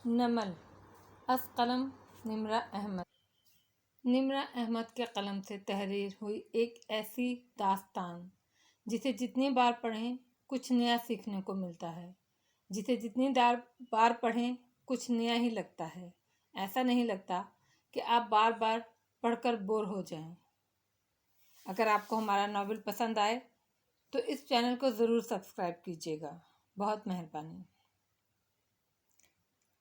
نمل از قلم نمرہ احمد۔ نمرہ احمد کے قلم سے تحریر ہوئی ایک ایسی داستان جسے جتنی بار پڑھیں کچھ نیا سیکھنے کو ملتا ہے، جسے جتنی بار پڑھیں کچھ نیا ہی لگتا ہے۔ ایسا نہیں لگتا کہ آپ بار بار پڑھ کر بور ہو جائیں۔ اگر آپ کو ہمارا ناول پسند آئے تو اس چینل کو ضرور سبسکرائب کیجیے گا، بہت مہربانی۔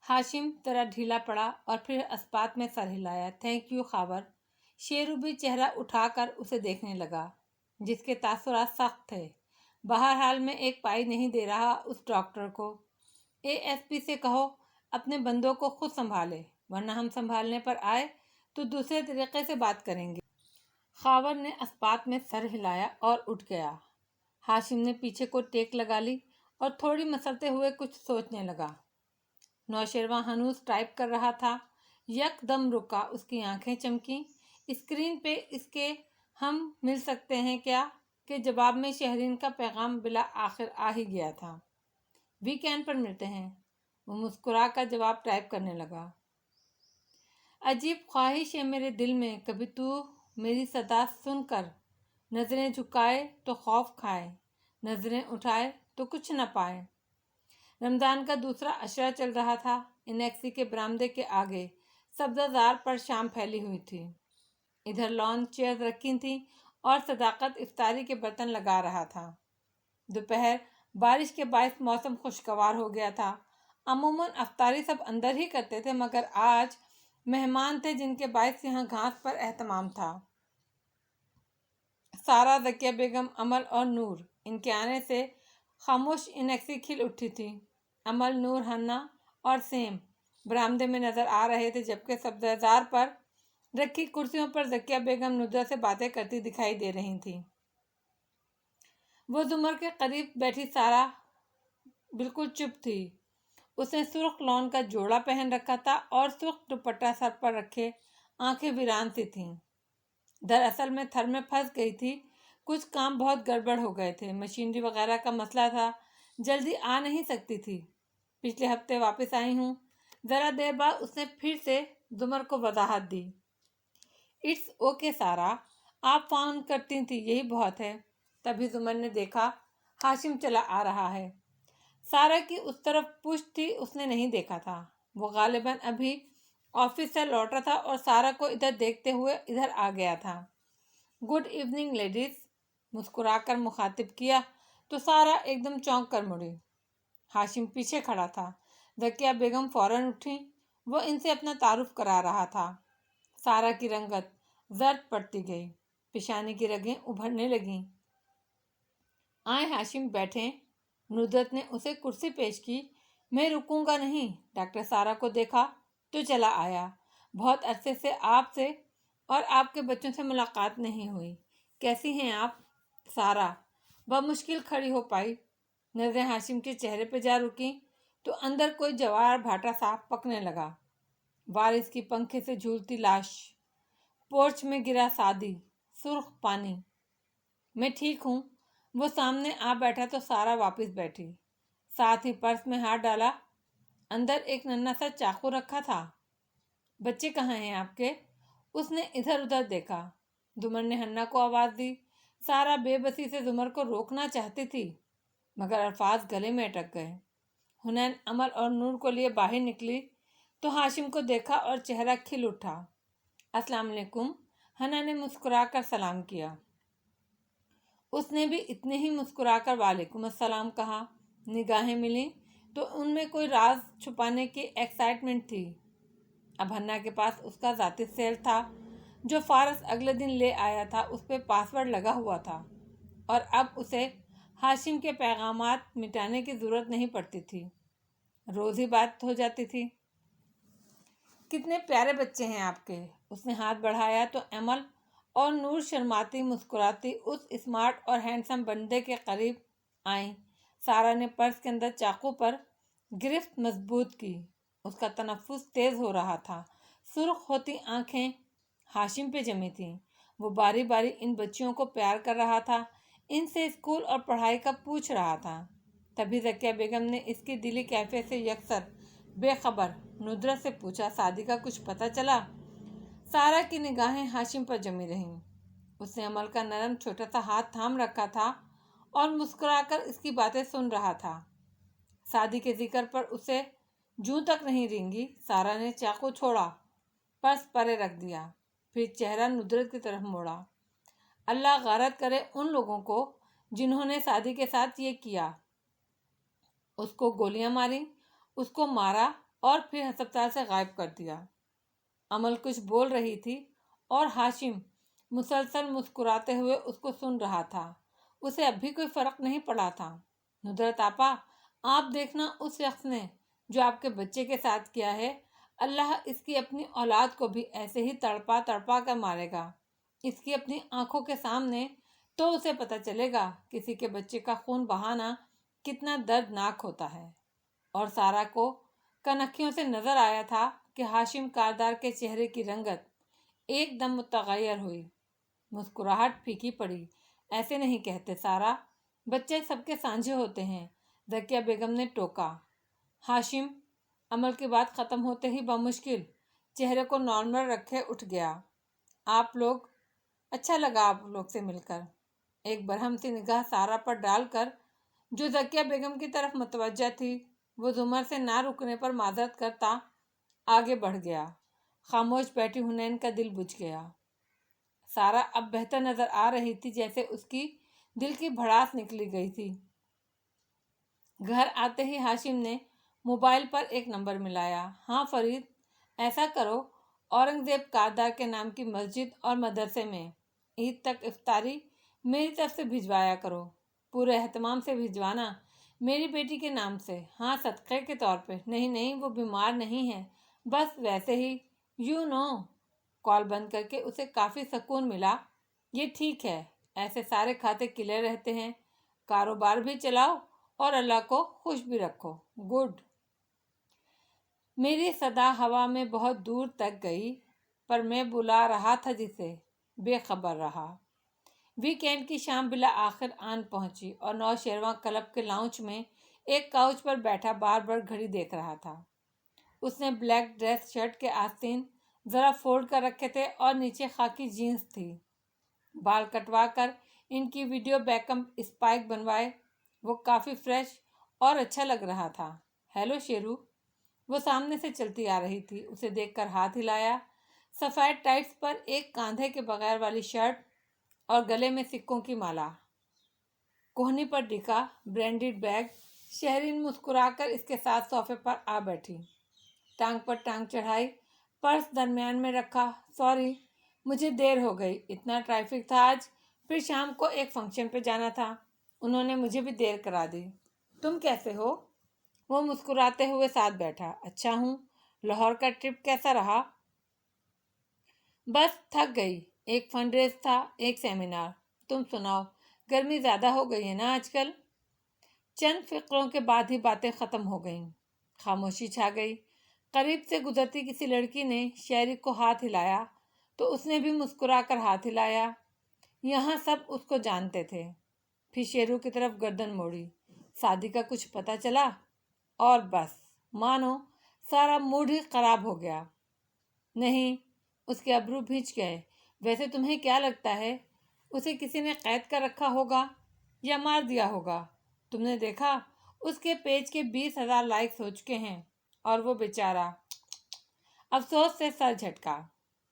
ہاشم ذرا ڈھیلا پڑا اور پھر اسپات میں سر ہلایا۔ Thank you Khawar. شیرو بھی چہرہ اٹھا کر اسے دیکھنے لگا، جس کے تاثرات سخت تھے۔ بہرحال میں ایک پائی نہیں دے رہا اس ڈاکٹر کو۔ اے ایس پی سے کہو اپنے بندوں کو خود سنبھالے، ورنہ ہم سنبھالنے پر آئے تو دوسرے طریقے سے بات کریں گے۔ خاور نے اسپات میں سر ہلایا اور اٹھ گیا۔ ہاشم نے پیچھے کو ٹیک لگا لی اور تھوڑی مسلتے ہوئے کچھ سوچنے لگا۔ نوشیروان ہنوز ٹائپ کر رہا تھا۔ یک دم رکا، اس کی آنکھیں چمکیں۔ اسکرین پہ اس کے ہم مل سکتے ہیں کیا کہ جواب میں شہرین کا پیغام بالآخر آ ہی گیا تھا۔ ویکینڈ پر ملتے ہیں۔ وہ مسکرا کر جواب ٹائپ کرنے لگا۔ عجیب خواہش ہے میرے دل میں، کبھی تو میری صدا سن کر نظریں جھکائے تو خوف کھائے، نظریں اٹھائے تو کچھ نہ پائے۔ رمضان کا دوسرا عشرہ چل رہا تھا۔ انیکسی کے برآمدے کے آگے سبزہ زار پر شام پھیلی ہوئی تھی۔ ادھر لان چیئر رکھی تھیں اور صداقت افطاری کے برتن لگا رہا تھا۔ دوپہر بارش کے باعث موسم خوشگوار ہو گیا تھا۔ عموماً افطاری سب اندر ہی کرتے تھے، مگر آج مہمان تھے جن کے باعث یہاں گھاس پر اہتمام تھا۔ سارا، ذکیہ بیگم، عمل اور نور، ان کے آنے سے خاموش انیکسی کھل اٹھی تھی۔ عمل، نور، حنا اور سیم برآمدے میں نظر آ رہے تھے، جبکہ سبزہ زار پر رکھی کرسیوں پر ذکیہ بیگم ندرت سے باتیں کرتی دکھائی دے رہی تھیں۔ وہ زمر کے قریب بیٹھی سارا بالکل چپ تھی۔ اس نے سرخ لون کا جوڑا پہن رکھا تھا اور سرخ دوپٹہ سر پر رکھے آنکھیں ویران سی تھیں۔ دراصل میں تھر میں پھنس گئی تھی، کچھ کام بہت گڑبڑ ہو گئے تھے، مشینری وغیرہ کا مسئلہ تھا، جلدی آ نہیں سکتی تھی۔ پچھلے ہفتے واپس آئی ہوں۔ ذرا دیر بعد اس نے پھر سے زمر کو وضاحت دی۔ اٹس اوکے سارا، آپ فون کرتی تھی، یہی بہت ہے۔ تبھی زمر نے دیکھا ہاشم چلا آ رہا ہے۔ سارا کی اس طرف پشت تھی، اس نے نہیں دیکھا تھا۔ وہ غالباً ابھی آفس سے لوٹا تھا اور سارا کو ادھر دیکھتے ہوئے ادھر آ گیا تھا۔ گڈ ایوننگ لیڈیز، مسکرا کر مخاطب کیا تو سارا ایک دم چونک کر مڑی۔ ہاشم پیچھے کھڑا تھا۔ ذکیہ بیگم فوراً اٹھی۔ وہ ان سے اپنا تعارف کرا رہا تھا۔ سارا کی رنگت زرد پڑتی گئی، پیشانی کی رگیں ابھرنے لگیں۔ آئیں ہاشم، بیٹھیں۔ ندرت نے اسے کرسی پیش کی۔ میں رکوں گا نہیں۔ ڈاکٹر سارا کو دیکھا تو چلا آیا۔ بہت عرصے سے آپ سے اور آپ کے بچوں سے ملاقات نہیں ہوئی، کیسی ہیں آپ؟ سارا بمشکل کھڑی ہو پائی۔ نظریں ہاشم کے چہرے پہ جا رکیں تو اندر کوئی جوار بھاٹا سا پکنے لگا۔ وارث کی پنکھے سے جھولتی لاش، پورچ میں گرا سادی سرخ پانی۔ میں ٹھیک ہوں۔ وہ سامنے آ بیٹھا تو سارا واپس بیٹھی، ساتھ ہی پرس میں ہاتھ ڈالا۔ اندر ایک ننھا سا چاقو رکھا تھا۔ بچے کہاں ہیں آپ کے؟ اس نے ادھر ادھر دیکھا۔ زمر نے حنا کو آواز دی۔ سارا بے بسی سے زمر کو روکنا چاہتی تھی، مگر الفاظ گلے میں اٹک گئے۔ حنین عمل اور نور کو لیے باہر نکلی تو ہاشم کو دیکھا اور چہرہ کھل اٹھا۔ السلام علیکم، حنا نے مسکرا کر سلام کیا۔ اس نے بھی اتنے ہی مسکرا کر وعلیکم السلام کہا۔ نگاہیں ملیں تو ان میں کوئی راز چھپانے کی ایکسائٹمنٹ تھی۔ اب حنا کے پاس اس کا ذاتی سیل تھا جو فارس اگلے دن لے آیا تھا۔ اس پہ پاسورڈ لگا ہوا تھا اور اب اسے ہاشم کے پیغامات مٹانے کی ضرورت نہیں پڑتی تھی، روز ہی بات ہو جاتی تھی۔ کتنے پیارے بچے ہیں آپ کے۔ اس نے ہاتھ بڑھایا تو عمل اور نور شرماتی مسکراتی اس اسمارٹ اور ہینڈسم بندے کے قریب آئیں۔ سارا نے پرس کے اندر چاقو پر گرفت مضبوط کی۔ اس کا تنفس تیز ہو رہا تھا، سرخ ہوتی آنکھیں ہاشم پہ جمی تھیں۔ وہ باری باری ان بچیوں کو پیار کر رہا تھا، ان سے اسکول اور پڑھائی کا پوچھ رہا تھا۔ تبھی ذکیہ بیگم نے اس کی دلی کیفیت سے یکسر بے خبر ندرت سے پوچھا، سعدی کا کچھ پتہ چلا؟ سارا کی نگاہیں ہاشم پر جمی رہیں۔ اس نے عمل کا نرم چھوٹا سا ہاتھ تھام رکھا تھا اور مسکرا کر اس کی باتیں سن رہا تھا۔ سعدی کے ذکر پر اسے جوں تک نہیں رینگی۔ سارا نے چاقو چھوڑا، پرس پرے رکھ دیا، پھر چہرہ ندرت کی طرف موڑا۔ اللہ غارت کرے ان لوگوں کو جنہوں نے سعدی کے ساتھ یہ کیا۔ اس کو گولیاں ماری، اس کو مارا اور پھر ہسپتال سے غائب کر دیا۔ عمل کچھ بول رہی تھی اور ہاشم مسلسل مسکراتے ہوئے اس کو سن رہا تھا۔ اسے اب بھی کوئی فرق نہیں پڑا تھا۔ ندرت آپا، آپ دیکھنا اس شخص نے جو آپ کے بچے کے ساتھ کیا ہے، اللہ اس کی اپنی اولاد کو بھی ایسے ہی تڑپا تڑپا کر مارے گا، اس کی اپنی آنکھوں کے سامنے، تو اسے پتہ چلے گا کسی کے بچے کا خون بہانا کتنا دردناک ہوتا ہے۔ اور سارا کو کنکھیوں سے نظر آیا تھا کہ ہاشم کاردار کے چہرے کی رنگت ایک دم متغیر ہوئی۔ مسکراہٹ پھیکی پڑی۔ ایسے نہیں کہتے سارا، بچے سب کے سانجھے ہوتے ہیں، ذکیہ بیگم نے ٹوکا۔ ہاشم عمل کی بات ختم ہوتے ہی بمشکل چہرے کو نارمل رکھے اٹھ گیا۔ آپ لوگ، اچھا لگا آپ لوگ سے مل کر۔ ایک برہم سی نگاہ سارا پر ڈال کر جو ذکیہ بیگم کی طرف متوجہ تھی، وہ زمر سے نہ رکنے پر معذرت کرتا آگے بڑھ گیا۔ خاموش بیٹھی حنین کا دل بجھ گیا۔ سارا اب بہتر نظر آ رہی تھی، جیسے اس کی دل کی بھڑاس نکلی گئی تھی۔ گھر آتے ہی ہاشم نے موبائل پر ایک نمبر ملایا۔ ہاں فرید، ایسا کرو، اورنگزیب کاردار کے نام کی مسجد اور مدرسے میں عید تک افطاری میری طرف سے بھجوایا کرو، پورے اہتمام سے بھجوانا، میری بیٹی کے نام سے۔ ہاں، صدقے کے طور پہ۔ نہیں، وہ بیمار نہیں ہے، بس ویسے ہی، یو نو۔ کال بند کر کے اسے کافی سکون ملا۔ یہ ٹھیک ہے، ایسے سارے کھاتے کلیئر رہتے ہیں، کاروبار بھی چلاؤ اور اللہ کو خوش بھی رکھو۔ گڈ۔ میری صدا ہوا میں بہت دور تک گئی، پر میں بلا رہا تھا جسے، بے خبر رہا۔ ویکینڈ کی شام بالآخر آن پہنچی اور نوشیروان کلب کے لاؤنج میں ایک کاؤچ پر بیٹھا بار بار گھڑی دیکھ رہا تھا۔ اس نے بلیک ڈریس شرٹ کے آستین ذرا فولڈ کر رکھے تھے اور نیچے خاکی جینس تھی۔ بال کٹوا کر ان کی ویڈیو بیکم اسپائک بنوائے وہ کافی فریش اور اچھا لگ رہا تھا۔ ہیلو شیرو، وہ سامنے سے چلتی آ رہی تھی۔ اسے دیکھ کر ہاتھ ہلایا۔ سفید ٹائٹس پر ایک کاندھے کے بغیر والی شرٹ اور گلے میں سکوں کی مالا، کوہنی پر ڈھکا برینڈڈ بیگ۔ شہرین مسکرا کر اس کے ساتھ صوفے پر آ بیٹھی، ٹانگ پر ٹانگ چڑھائی، پرس درمیان میں رکھا۔ سوری، مجھے دیر ہو گئی، اتنا ٹریفک تھا آج، پھر شام کو ایک فنکشن پہ جانا تھا، انہوں نے مجھے بھی دیر کرا دی۔ تم کیسے ہو؟ وہ مسکراتے ہوئے ساتھ بیٹھا۔ اچھا ہوں۔ لاہور کا ٹرپ کیسا رہا؟ بس تھک گئی، ایک فنڈ ریز تھا، ایک سیمینار۔ تم سناؤ، گرمی زیادہ ہو گئی ہے نا آج کل؟ چند فقروں کے بعد ہی باتیں ختم ہو گئیں۔ خاموشی چھا گئی۔ قریب سے گزرتی کسی لڑکی نے شہری کو ہاتھ ہلایا تو اس نے بھی مسکرا کر ہاتھ ہلایا۔ یہاں سب اس کو جانتے تھے۔ پھر شیرو کی طرف گردن موڑی۔ سعدی کا کچھ پتہ چلا؟ اور بس مانو سارا موڈ ہی خراب ہو گیا۔ نہیں، اس کے ابرو بھینچ گئے۔ ویسے تمہیں کیا لگتا ہے، اسے کسی نے قید کر رکھا ہوگا یا مار دیا ہوگا؟ تم نے دیکھا اس کے پیج کے 20,000 لائکس ہو چکے ہیں، اور وہ بیچارہ افسوس سے سر جھٹکا۔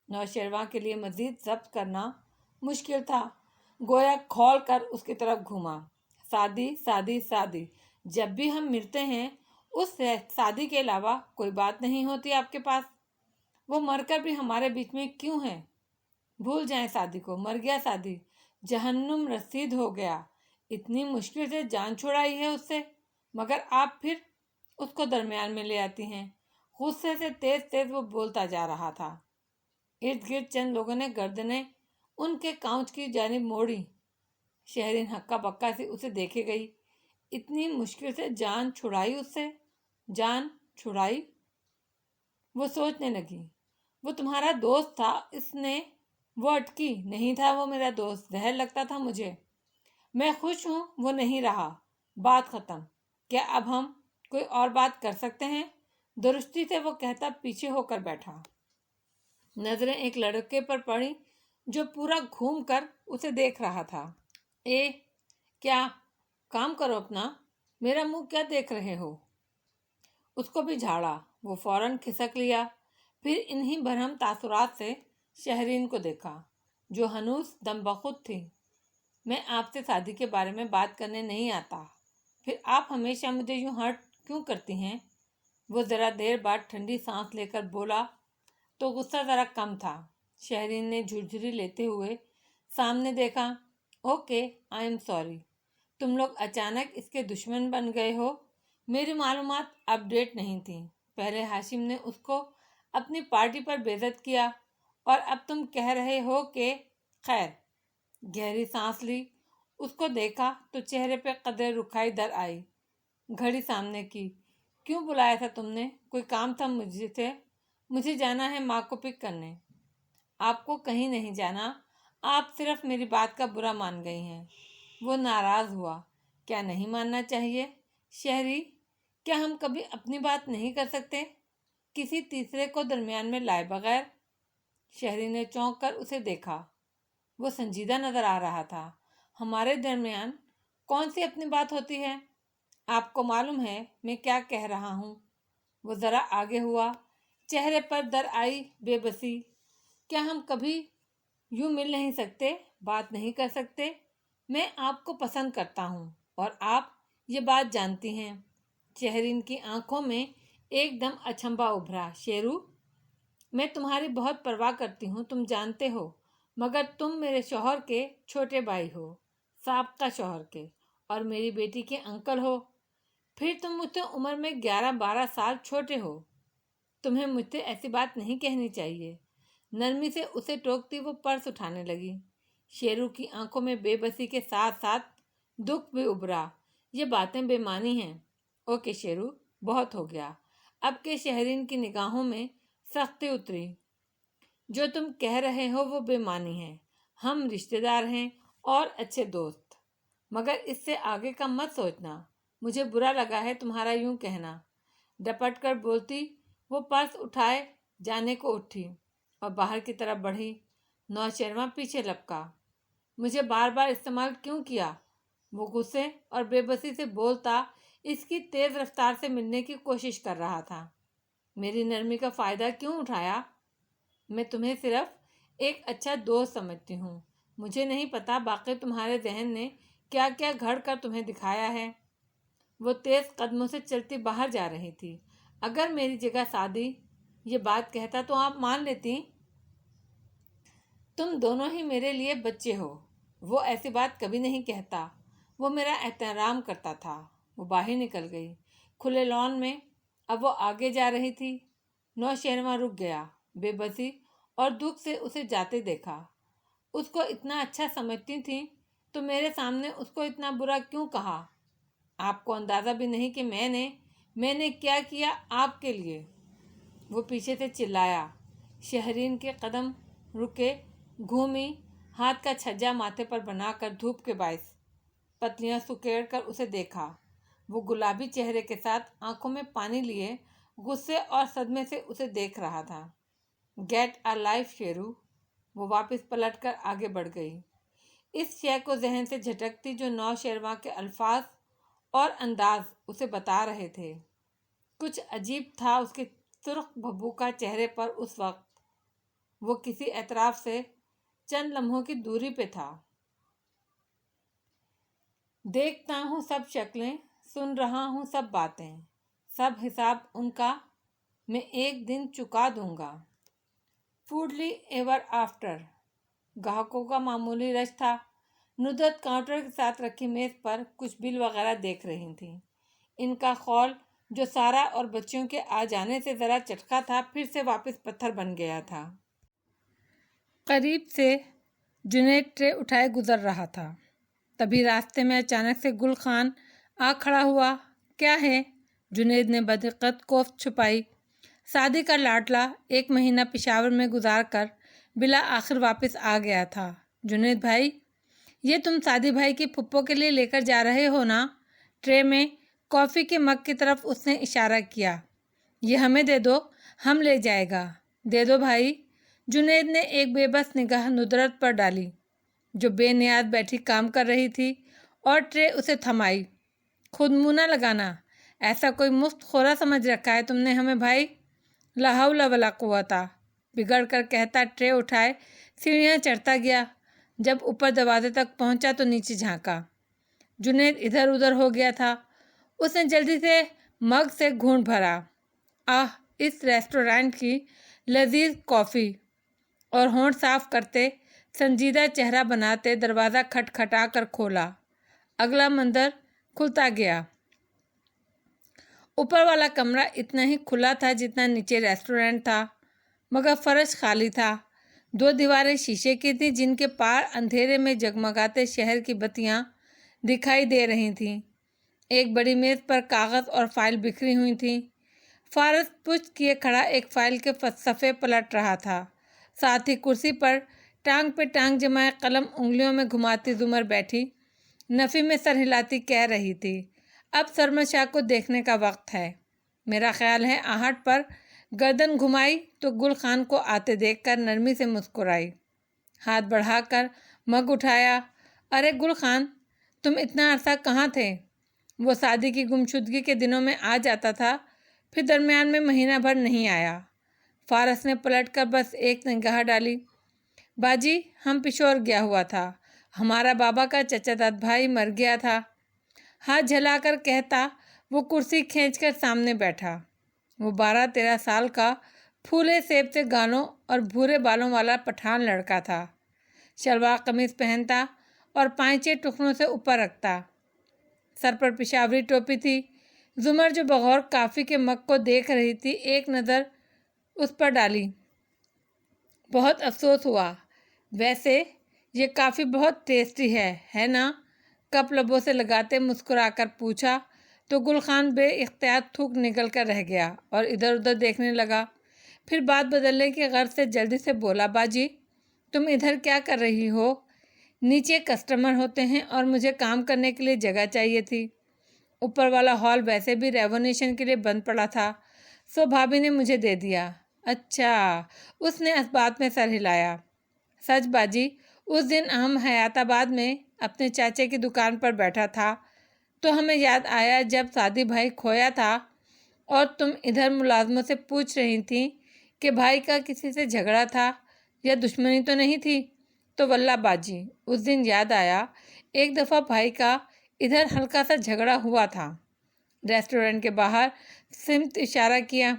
نوشیروان کے لیے مزید ضبط کرنا مشکل تھا، گویا کھول کر اس کی طرف گھوما۔ سعدی، سعدی، سعدی، جب بھی ہم ملتے ہیں اس سعدی کے علاوہ کوئی بات نہیں ہوتی آپ کے پاس؟ وہ مر کر بھی ہمارے بیچ میں کیوں ہے؟ بھول جائیں سعدی کو، مر گیا سعدی، جہنم رسید ہو گیا، اتنی مشکل سے جان چھڑائی ہے اس سے، مگر آپ پھر اس کو درمیان میں لے آتی ہیں۔ غصے سے تیز تیز وہ بولتا جا رہا تھا۔ ارد گرد چند لوگوں نے گردنیں ان کے کاؤچ کی جانب موڑی۔ شہرین ہکا بکا سی اسے دیکھے گئی۔ اتنی مشکل سے جان چھڑائی اس سے؟ جان چھڑائی؟ وہ سوچنے لگی۔ وہ تمہارا دوست تھا، اس نے، وہ اٹکی۔ نہیں تھا وہ میرا دوست، زہر لگتا تھا مجھے۔ میں خوش ہوں وہ نہیں رہا، بات ختم۔ کیا اب ہم کوئی اور بات کر سکتے ہیں؟ درستی سے وہ کہتا پیچھے ہو کر بیٹھا۔ نظریں ایک لڑکے پر پڑی جو پورا گھوم کر اسے دیکھ رہا تھا۔ کیا کام کرو اپنا، میرا منہ کیا دیکھ رہے ہو؟ اس کو بھی جھاڑا۔ وہ فوراً کھسک لیا۔ پھر انہی برہم تاثرات سے شہرین کو دیکھا جو ہنوز دم بخود تھی۔ میں آپ سے شادی کے بارے میں بات کرنے نہیں آتا، پھر آپ ہمیشہ مجھے یوں ہرٹ کیوں کرتی ہیں؟ وہ ذرا دیر بعد ٹھنڈی سانس لے کر بولا تو غصہ ذرا کم تھا۔ شہرین نے جھرجھری لیتے ہوئے سامنے دیکھا۔ اوکے، آئی ایم سوری، تم لوگ اچانک اس کے دشمن بن گئے ہو۔ میری معلومات اپ ڈیٹ نہیں تھیں۔ پہلے ہاشم نے اس کو اپنی پارٹی پر بےعزت کیا اور اب تم کہہ رہے ہو کہ خیر۔ گہری سانس لی۔ اس کو دیکھا تو چہرے پہ قدرے رکھائی در آئی۔ گھڑی سامنے کی۔ کیوں بلایا تھا تم نے؟ کوئی کام تھا مجھ سے؟ مجھے جانا ہے ماں کو پک کرنے۔ آپ کو کہیں نہیں جانا، آپ صرف میری بات کا برا مان گئی ہیں۔ وہ ناراض ہوا۔ کیا نہیں ماننا چاہیے؟ شہری، کیا ہم کبھی اپنی بات نہیں کر سکتے کسی تیسرے کو درمیان میں لائے بغیر؟ شہری نے چونک کر اسے دیکھا۔ وہ سنجیدہ نظر آ رہا تھا۔ ہمارے درمیان کون سی اپنی بات ہوتی ہے؟ آپ کو معلوم ہے میں کیا کہہ رہا ہوں؟ وہ ذرا آگے ہوا۔ چہرے پر در آئی بے بسی۔ کیا ہم کبھی یوں مل نہیں سکتے، بات نہیں کر سکتے؟ میں آپ کو پسند کرتا ہوں اور آپ یہ بات جانتی ہیں۔ شہرین کی آنکھوں میں ایک دم اچنبھا ابھرا۔ شیرو، میں تمہاری بہت پرواہ کرتی ہوں، تم جانتے ہو، مگر تم میرے شوہر کے چھوٹے بھائی ہو، سابقہ شوہر کے، اور میری بیٹی کے انکل ہو۔ پھر تم مجھ سے عمر میں 11-12 سال چھوٹے ہو۔ تمہیں مجھ سے ایسی بات نہیں کہنی چاہیے۔ نرمی سے اسے ٹوکتی وہ پرس اٹھانے لگی۔ شیرو کی آنکھوں میں بے بسی کے ساتھ ساتھ دکھ بھی ابھرا۔ یہ باتیں بے معنی ہیں۔ اوکے شیرو، بہت ہو گیا۔ اب کے شہرین کی نگاہوں میں سختی اتری۔ جو تم کہہ رہے ہو وہ بے معنی ہے۔ ہم رشتہ دار ہیں اور اچھے دوست، مگر اس سے آگے کا مت سوچنا۔ مجھے برا لگا ہے تمہارا یوں کہنا۔ ڈپٹ کر بولتی وہ پرس اٹھائے جانے کو اٹھی اور باہر کی طرف بڑھی۔ نوشیروان پیچھے لپکا۔ مجھے بار بار استعمال کیوں کیا؟ وہ غصے اور بے بسی سے بولتا اس کی تیز رفتار سے ملنے کی کوشش کر رہا تھا۔ میری نرمی کا فائدہ کیوں اٹھایا؟ میں تمہیں صرف ایک اچھا دوست سمجھتی ہوں۔ مجھے نہیں پتا باقی تمہارے ذہن نے کیا کیا گھڑ کر تمہیں دکھایا ہے۔ وہ تیز قدموں سے چلتی باہر جا رہی تھی۔ اگر میری جگہ سعدی یہ بات کہتا تو آپ مان لیتی؟ تم دونوں ہی میرے لیے بچے ہو۔ وہ ایسی بات کبھی نہیں کہتا۔ وہ میرا احترام کرتا تھا۔ وہ باہر نکل گئی۔ کھلے لان میں اب وہ آگے جا رہی تھی۔ نوشیروان رک گیا۔ بے بسی اور دکھ سے اسے جاتے دیکھا۔ اس کو اتنا اچھا سمجھتی تھی تو میرے سامنے اس کو اتنا برا کیوں کہا؟ آپ کو اندازہ بھی نہیں کہ میں نے کیا کیا آپ کے لیے؟ وہ پیچھے سے چلایا۔ شہرین کے قدم رکے، گھومی، ہاتھ کا چھجا ماتھے پر بنا کر دھوپ کے باعث پتلیاں سکیڑ کر اسے دیکھا۔ وہ گلابی چہرے کے ساتھ آنکھوں میں پانی لیے غصے اور صدمے سے اسے دیکھ رہا تھا۔ گیٹ اے لائف شیرو۔ وہ واپس پلٹ کر آگے بڑھ گئی، اس شے کو ذہن سے جھٹکتی جو نوشیروان کے الفاظ اور انداز اسے بتا رہے تھے۔ کچھ عجیب تھا اس کے سرخ بھبو کا چہرے پر اس وقت۔ وہ کسی اعتراف سے چند لمحوں کی دوری پہ تھا۔ دیکھتا ہوں سب شکلیں، سن رہا ہوں سب باتیں، سب حساب ان کا میں ایک دن چکا دوں گا۔ فوڈلی ایور آفٹر۔ گاہکوں کا معمولی رش تھا۔ ندرت کاؤنٹر کے ساتھ رکھی میز پر کچھ بل وغیرہ دیکھ رہی تھیں۔ ان کا خول جو سارا اور بچیوں کے آ جانے سے ذرا چٹکا تھا پھر سے واپس پتھر بن گیا تھا۔ قریب سے جنید ٹرے اٹھائے گزر رہا تھا۔ تبھی راستے میں اچانک سے گل خان آ کھڑا ہوا۔ کیا ہے؟ جنید نے بدقت کوفت چھپائی۔ شادی کا لاڈلا 1 مہینہ پشاور میں گزار کر بالآخر واپس آ گیا تھا۔ جنید بھائی، یہ تم شادی بھائی کی پھپھو کے لیے لے کر جا رہے ہو نا؟ ٹرے میں کافی کے مگ کی طرف اس نے اشارہ کیا۔ یہ ہمیں دے دو، ہم لے جائے گا۔ دے دو بھائی۔ جنید نے ایک بے بس نگاہ ندرت پر ڈالی جو بے نیاز بیٹھی کام کر رہی تھی اور ٹرے اسے تھمائی۔ خود منہ نہ لگانا، ایسا کوئی مفت خورا سمجھ رکھا ہے تم نے ہمیں بھائی؟ لا حول ولا قوت، بگڑ کر کہتا ٹرے اٹھائے سیڑھیاں چڑھتا گیا۔ جب اوپر دروازے تک پہنچا تو نیچے جھانکا۔ جنید ادھر ادھر ہو گیا تھا۔ اس نے جلدی سے مگ سے گھونٹ بھرا۔ اس ریسٹورانٹ کی لذیذ کافی، اور ہونٹ صاف کرتے سنجیدہ چہرہ بناتے دروازہ کھٹکھٹا کر کھولا۔ اگلا منظر کھلتا گیا۔ اوپر والا کمرہ اتنا ہی کھلا تھا جتنا نیچے ریسٹورانٹ تھا، مگر فرش خالی تھا۔ 2 دیواریں شیشے کی تھیں جن کے پار اندھیرے میں جگمگاتے شہر کی بتیاں دکھائی دے رہی تھیں۔ ایک بڑی میز پر کاغذ اور فائل بکھری ہوئی تھیں۔ فارس پشت کیے کھڑا ایک فائل کے صفحے پلٹ رہا تھا۔ ساتھ ہی کرسی پر ٹانگ پہ ٹانگ جمائے قلم انگلیوں میں گھماتی زمر بیٹھی نفی میں سر ہلاتی کہہ رہی تھی، اب سرمد شاہ کو دیکھنے کا وقت ہے۔ میرا خیال ہے آہٹ پر گردن گھمائی تو گل خان کو آتے دیکھ کر نرمی سے مسکرائی، ہاتھ بڑھا کر مگ اٹھایا۔ ارے گل خان، تم اتنا عرصہ کہاں تھے؟ وہ شادی کی گمشدگی کے دنوں میں آ جاتا تھا، پھر درمیان میں مہینہ بھر نہیں آیا۔ فارس نے پلٹ کر بس ایک نگاہ ڈالی۔ باجی، ہم پشور گیا ہوا تھا، ہمارا بابا کا چچا داد بھائی مر گیا تھا۔ ہاتھ جھلا کر کہتا وہ کرسی کھینچ کر سامنے بیٹھا۔ وہ 12-13 سال کا پھولے سیب سے گالوں اور بھورے بالوں والا پٹھان لڑکا تھا۔ شلوار قمیض پہنتا اور پائچے ٹخنوں سے اوپر رکھتا۔ سر پر پشاوری ٹوپی تھی۔ زمر جو بغور کافی کے مگ کو دیکھ رہی تھی ایک نظر اس پر ڈالی۔ بہت افسوس ہوا، ویسے یہ کافی بہت ٹیسٹی ہے نا؟ کپ لبوں سے لگاتے مسکرا کر پوچھا تو گل خان بے اختیار تھوک نکل کر رہ گیا اور ادھر ادھر دیکھنے لگا۔ پھر بات بدلنے کی غرض سے جلدی سے بولا، باجی تم ادھر کیا کر رہی ہو؟ نیچے کسٹمر ہوتے ہیں اور مجھے کام کرنے کے لیے جگہ چاہیے تھی۔ اوپر والا ہال ویسے بھی ریونیشن کے لیے بند پڑا تھا، سو بھابھی نے مجھے دے دیا۔ اچھا، اس نے اس بات میں سر ہلایا۔ سچ باجی، اس دن ہم حیات آباد میں اپنے چاچے کی دکان پر بیٹھا تھا تو ہمیں یاد آیا جب سعدی بھائی کھویا تھا اور تم ادھر ملازموں سے پوچھ رہی تھیں کہ بھائی کا کسی سے جھگڑا تھا یا دشمنی تو نہیں تھی، تو واللہ باجی اس دن یاد آیا ایک دفعہ بھائی کا ادھر ہلکا سا جھگڑا ہوا تھا۔ ریسٹورنٹ کے باہر سمت اشارہ کیا۔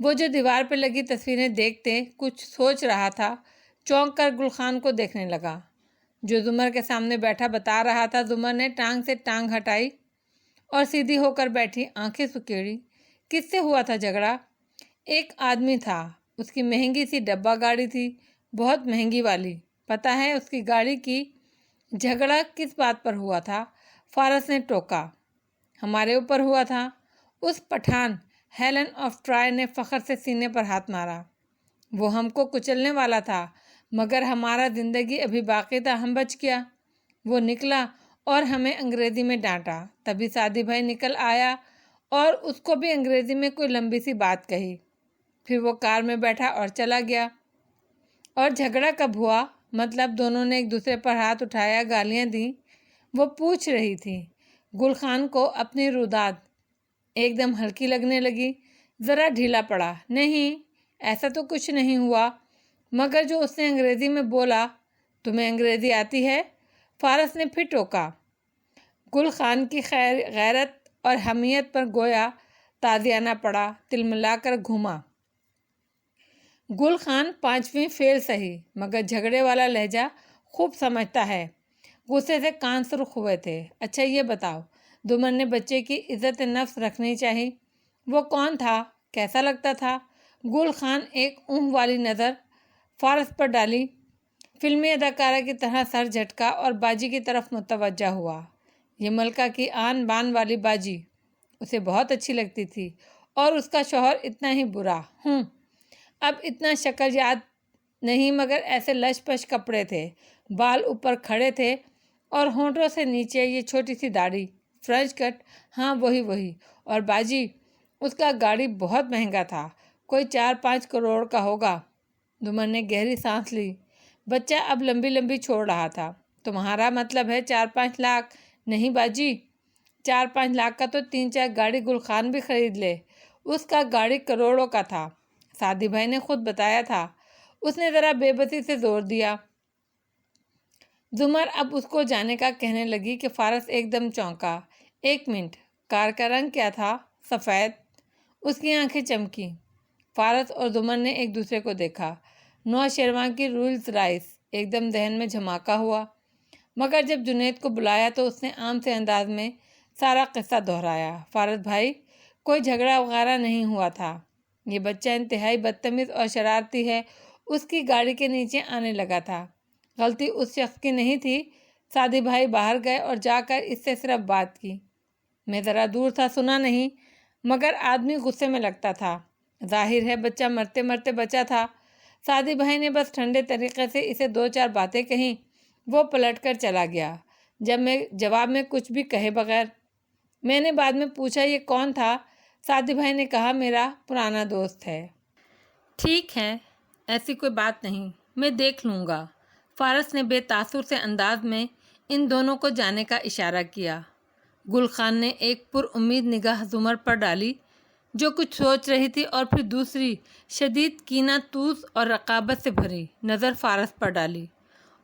وہ جو دیوار پہ لگی تصویریں دیکھتے کچھ سوچ رہا تھا، چونک کر گل خان کو دیکھنے لگا جو زمر کے سامنے بیٹھا بتا رہا تھا۔ زمر نے ٹانگ سے ٹانگ ہٹائی اور سیدھی ہو کر بیٹھی، آنکھیں سکیڑی۔ کس سے ہوا تھا جھگڑا؟ ایک آدمی تھا، اس کی مہنگی سی ڈبہ گاڑی تھی، بہت مہنگی والی۔ پتہ ہے اس کی گاڑی کی جھگڑا کس بات پر ہوا تھا؟ فارس نے ٹوکا۔ ہمارے اوپر ہوا تھا۔ اس پٹھان ہیلن آف ٹرائے نے فخر سے سینے پر ہاتھ مارا۔ وہ ہم کو کچلنے والا تھا، مگر ہمارا زندگی ابھی باقی تھا، ہم بچ گیا۔ وہ نکلا اور ہمیں انگریزی میں ڈانٹا، تبھی سعدی بھائی نکل آیا اور اس کو بھی انگریزی میں کوئی لمبی سی بات کہی، پھر وہ کار میں بیٹھا اور چلا گیا۔ اور جھگڑا کب ہوا؟ مطلب دونوں نے ایک دوسرے پر ہاتھ اٹھایا، گالیاں دیں؟ وہ پوچھ رہی تھی۔ گل خان کو اپنی روداد ایک دم ہلکی لگنے لگی، ذرا ڈھیلا پڑا۔ نہیں، ایسا تو کچھ نہیں ہوا، مگر جو اس نے انگریزی میں بولا۔ تمہیں انگریزی آتی ہے؟ فارس نے پھر ٹوکا۔ گل خان کی غیرت اور حمیت پر گویا تازیانہ پڑا، تلملا کر گھوما۔ گل خان 5ویں فیل سہی، مگر جھگڑے والا لہجہ خوب سمجھتا ہے۔ غصے سے کان سرخ ہوئے تھے۔ اچھا یہ بتاؤ، زمر نے بچے کی عزت نفس رکھنی چاہی، وہ کون تھا، کیسا لگتا تھا؟ گل خان ایک اونھ والی نظر فارس پر ڈالی، فلمی اداکارہ کی طرح سر جھٹکا اور باجی کی طرف متوجہ ہوا۔ یہ ملکہ کی آن بان والی باجی اسے بہت اچھی لگتی تھی، اور اس کا شوہر اتنا ہی برا۔ اب اتنا شکل یاد نہیں، مگر ایسے لش پش کپڑے تھے، بال اوپر کھڑے تھے اور ہونٹوں سے نیچے یہ چھوٹی سی داڑھی، فرنچ کٹ، ہاں وہی۔ اور باجی اس کا گاڑی بہت مہنگا تھا، کوئی 4-5 کروڑ کا ہوگا۔ زمر نے گہری سانس لی۔ بچہ اب لمبی لمبی چھوڑ رہا تھا۔ تمہارا مطلب ہے 4-5 لاکھ؟ نہیں باجی، 4-5 لاکھ کا تو 3-4 گاڑی گل خان بھی خرید لے۔ اس کا گاڑی کروڑوں کا تھا، سعدی بھائی نے خود بتایا تھا۔ اس نے ذرا بے بسی سے زور دیا۔ زمر اب اس کو جانے کا کہنے لگی کہ فارس ایک دم چونکا۔ 1 منٹ، کار کا رنگ کیا تھا؟ سفید۔ اس کی آنکھیں چمکی۔ فارس اور زمر نے ایک دوسرے کو دیکھا۔ نوشیروان کی رولز رائس ایک دم ذہن میں جھماکا ہوا، مگر جب جنید کو بلایا تو اس نے عام سے انداز میں سارا قصہ دہرایا۔ فارس بھائی، کوئی جھگڑا وغیرہ نہیں ہوا تھا، یہ بچہ انتہائی بدتمیز اور شرارتی ہے، اس کی گاڑی کے نیچے آنے لگا تھا۔ غلطی اس شخص کی نہیں تھی۔ سعدی بھائی باہر گئے اور جا کر اس سے صرف بات کی۔ میں ذرا دور تھا، سنا نہیں، مگر آدمی غصے میں لگتا تھا۔ ظاہر ہے بچہ مرتے مرتے بچا تھا۔ سعدی بھائی نے بس ٹھنڈے طریقے سے اسے 2-4 باتیں کہیں۔ وہ پلٹ کر چلا گیا جواب میں کچھ بھی کہے بغیر۔ میں نے بعد میں پوچھا یہ کون تھا؟ سعدی بھائی نے کہا میرا پرانا دوست ہے۔ ٹھیک ہے، ایسی کوئی بات نہیں، میں دیکھ لوں گا۔ فارس نے بے تاثر سے انداز میں ان دونوں کو جانے کا اشارہ کیا۔ گل خان نے ایک پر امید نگاہ زمر پر ڈالی جو کچھ سوچ رہی تھی، اور پھر دوسری شدید کینہ توز اور رقابت سے بھری نظر فارس پر ڈالی،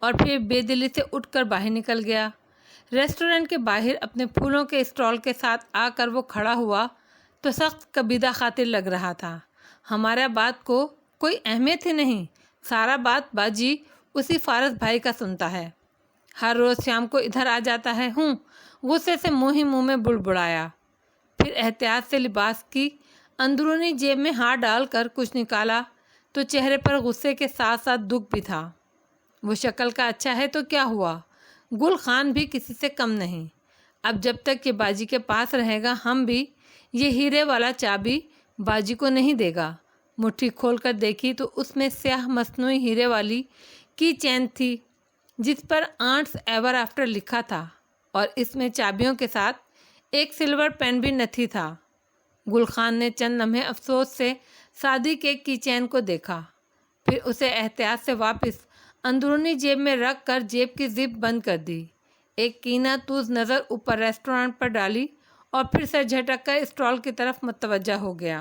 اور پھر بے دلی سے اٹھ کر باہر نکل گیا۔ ریسٹورنٹ کے باہر اپنے پھولوں کے اسٹال کے ساتھ آ کر وہ کھڑا ہوا تو سخت کبیدہ خاطر لگ رہا تھا۔ ہمارا بات کو کوئی اہمیت ہی نہیں، سارا بات باجی اسی فارس بھائی کا سنتا ہے، ہر روز شام کو ادھر آ جاتا ہے۔ غصے سے منہ ہی منہ میں بڑبڑایا، پھر احتیاط سے لباس کی اندرونی جیب میں ہاتھ ڈال کر کچھ نکالا تو چہرے پر غصے کے ساتھ ساتھ دکھ بھی تھا۔ وہ شکل کا اچھا ہے تو کیا ہوا، گل خان بھی کسی سے کم نہیں۔ اب جب تک یہ باجی کے پاس رہے گا ہم بھی، یہ ہیرے والا چابی باجی کو نہیں دے گا۔ مٹھی کھول کر دیکھی تو اس میں سیاہ مصنوعی ہیرے والی کی چین تھی جس پر آنٹس ایور آفٹر لکھا تھا، اور اس میں چابیوں کے ساتھ ایک سلور پین بھی نتھی تھا۔ گل خان نے چند لمحے افسوس سے سادی کیک کی چین کو دیکھا، پھر اسے احتیاط سے واپس اندرونی جیب میں رکھ کر جیب کی زپ بند کر دی۔ ایک کینہ توز نظر اوپر ریسٹورنٹ پر ڈالی اور پھر سر جھٹک کر اسٹال کی طرف متوجہ ہو گیا۔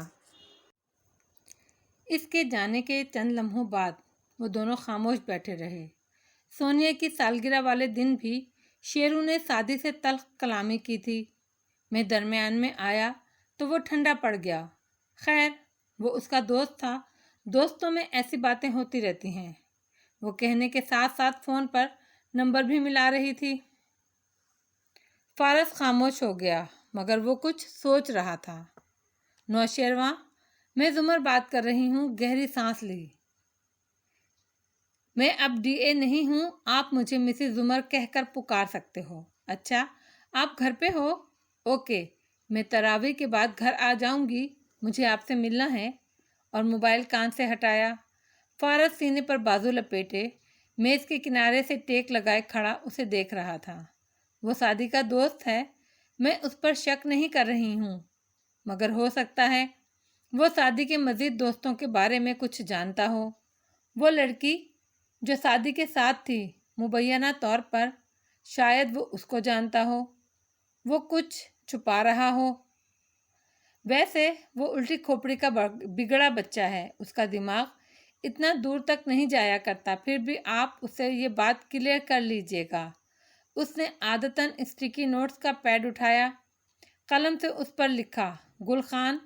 اس کے جانے کے چند لمحوں بعد وہ دونوں خاموش بیٹھے رہے۔ سونیا کی سالگرہ والے دن بھی شیرو نے سعدی سے تلخ کلامی کی تھی۔ میں درمیان میں آیا تو وہ ٹھنڈا پڑ گیا۔ خیر، وہ اس کا دوست تھا، دوستوں میں ایسی باتیں ہوتی رہتی ہیں، وہ کہنے کے ساتھ ساتھ فون پر نمبر بھی ملا رہی تھی۔ فارس خاموش ہو گیا، مگر وہ کچھ سوچ رہا تھا۔ نوشیروان، میں زمر بات کر رہی ہوں۔ گہری سانس لی۔ میں اب ڈی اے نہیں ہوں، آپ مجھے مسز زمر کہہ کر پکار سکتے ہو۔ اچھا، آپ گھر پہ ہو؟ اوکے، میں تراویح کے بعد گھر آ جاؤں گی، مجھے آپ سے ملنا ہے۔ اور موبائل کان سے ہٹایا۔ فارس سینے پر بازو لپیٹے میز کے کنارے سے ٹیک لگائے کھڑا اسے دیکھ رہا تھا۔ وہ سعدی کا دوست ہے، میں اس پر شک نہیں کر رہی ہوں، مگر ہو سکتا ہے وہ سعدی کے مزید دوستوں کے بارے میں کچھ جانتا ہو۔ وہ لڑکی جو سعدی کے ساتھ تھی، مبینہ طور پر شاید وہ اس کو جانتا ہو، وہ کچھ چھپا رہا ہو۔ ویسے وہ الٹی کھوپڑی کا بگڑا بچہ ہے، اس کا دماغ اتنا دور تک نہیں جایا کرتا، پھر بھی آپ اس سے یہ بات کلیئر کر لیجئے گا۔ اس نے عادتاً اسٹیکی نوٹس کا پیڈ اٹھایا، قلم سے اس پر لکھا گل خان،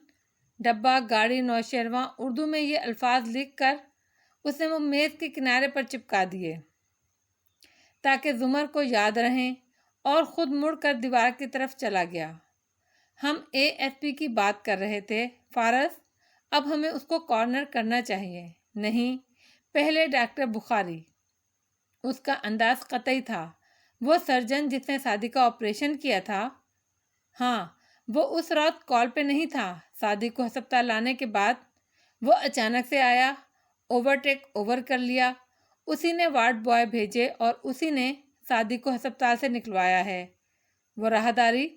ڈبہ گاڑی نوشیروان، اردو میں یہ الفاظ لکھ کر اس نے وہ میز کے کنارے پر چپکا دیے تاکہ زمر کو یاد رہیں، اور خود مڑ کر دیوار کی طرف چلا گیا۔ ہم اے ایس پی کی بات کر رہے تھے فارس، اب ہمیں اس کو کارنر کرنا چاہیے۔ نہیں، پہلے ڈاکٹر بخاری۔ اس کا انداز قطعی تھا۔ وہ سرجن جس نے سعدی کا آپریشن کیا تھا؟ ہاں، وہ اس رات کال پہ نہیں تھا۔ سعدی کو ہسپتال لانے کے بعد وہ اچانک سے آیا، اوورٹیک اوور کر لیا، اسی نے وارڈ بوائے بھیجے اور اسی نے سعدی کو ہسپتال سے نکلوایا ہے۔ وہ راہداری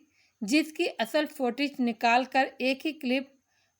جس کی اصل فوٹیج نکال کر ایک ہی کلپ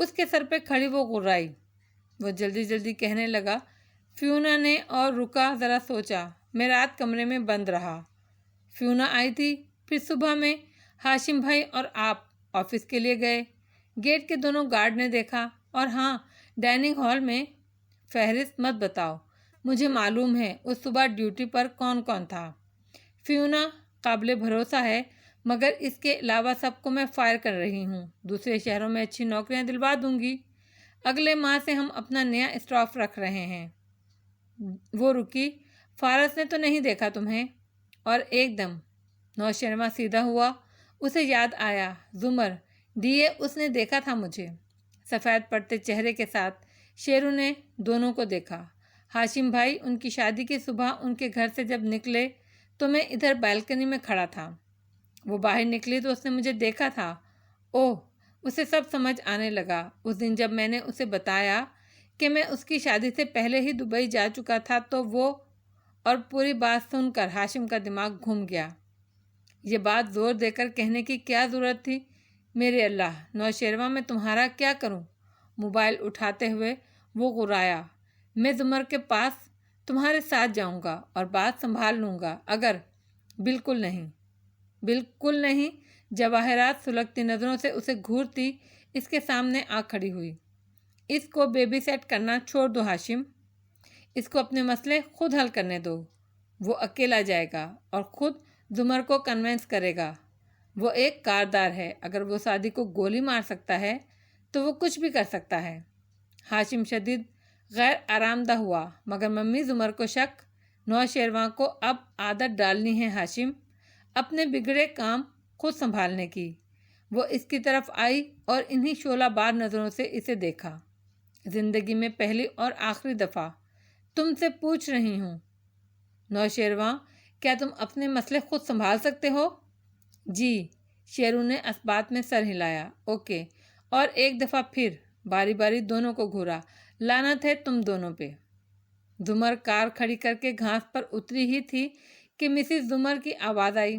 اس کے سر پہ کھڑی وہ غرائی۔ وہ جلدی جلدی کہنے لگا، فیونا نے، اور رکا، ذرا سوچا۔ میں رات کمرے میں بند رہا۔ فیونا آئی تھی، پھر صبح میں ہاشم بھائی اور آپ آفس کے لیے گئے۔ گیٹ کے دونوں گارڈ نے دیکھا، اور ہاں، ڈائننگ ہال میں۔ فہرست مت بتاؤ، مجھے معلوم ہے اس صبح ڈیوٹی پر کون کون تھا۔ فیونا قابل بھروسہ ہے، مگر اس کے علاوہ سب کو میں فائر کر رہی ہوں۔ دوسرے شہروں میں اچھی نوکریاں دلوا دوں گی۔ اگلے ماہ سے ہم اپنا نیا اسٹاف رکھ رہے ہیں۔ وہ رکی، فارس نے تو نہیں دیکھا تمہیں؟ اور ایک دم نوشرما سیدھا ہوا۔ اسے یاد آیا، زمر ڈی اے، اس نے دیکھا تھا مجھے۔ سفید پڑتے چہرے کے ساتھ شیرو نے دونوں کو دیکھا۔ ہاشم بھائی، ان کی شادی کی صبح ان کے گھر سے جب نکلے تو میں ادھر بالکنی میں کھڑا تھا۔ وہ باہر نکلی تو اس نے مجھے دیکھا تھا۔ اوہ، اسے سب سمجھ آنے لگا۔ اس دن جب میں نے اسے بتایا کہ میں اس کی شادی سے پہلے ہی دبئی جا چکا تھا تو وہ، اور پوری بات سن کر ہاشم کا دماغ گھوم گیا۔ یہ بات زور دے کر کہنے کی کیا ضرورت تھی؟ میرے اللہ، نوشیروہ میں تمہارا کیا کروں؟ موبائل اٹھاتے ہوئے وہ غرایا، میں زمر کے پاس تمہارے ساتھ جاؤں گا اور بات سنبھال لوں گا اگر… بالکل نہیں، بالکل نہیں۔ جواہرات سلگتی نظروں سے اسے گھورتی اس کے سامنے آ کھڑی ہوئی۔ اس کو بیبی سیٹ کرنا چھوڑ دو ہاشم، اس کو اپنے مسئلے خود حل کرنے دو۔ وہ اکیلا جائے گا اور خود زمر کو کنونس کرے گا۔ وہ ایک کاردار ہے، اگر وہ سعدی کو گولی مار سکتا ہے تو وہ کچھ بھی کر سکتا ہے۔ ہاشم شدید غیر آرام دہ ہوا، مگر ممی زمر کو شک۔ نوشیروان کو اب عادت ڈالنی ہے ہاشم، اپنے بگڑے کام خود سنبھالنے کی۔ وہ اس کی طرف آئی اور انہی شعلہ بار نظروں سے اسے دیکھا۔ زندگی میں پہلی اور آخری دفعہ تم سے پوچھ رہی ہوں، نوشیروان، کیا تم اپنے مسئلے خود سنبھال سکتے ہو؟ جی، شیرو نے اسبات میں سر ہلایا۔ اوکے، اور ایک دفعہ پھر باری باری دونوں کو گھورا، لعنت ہے تم دونوں پہ۔ زمر کار کھڑی کر کے گھاس پر اتری ہی تھی کہ مسز زمر کی آواز آئی۔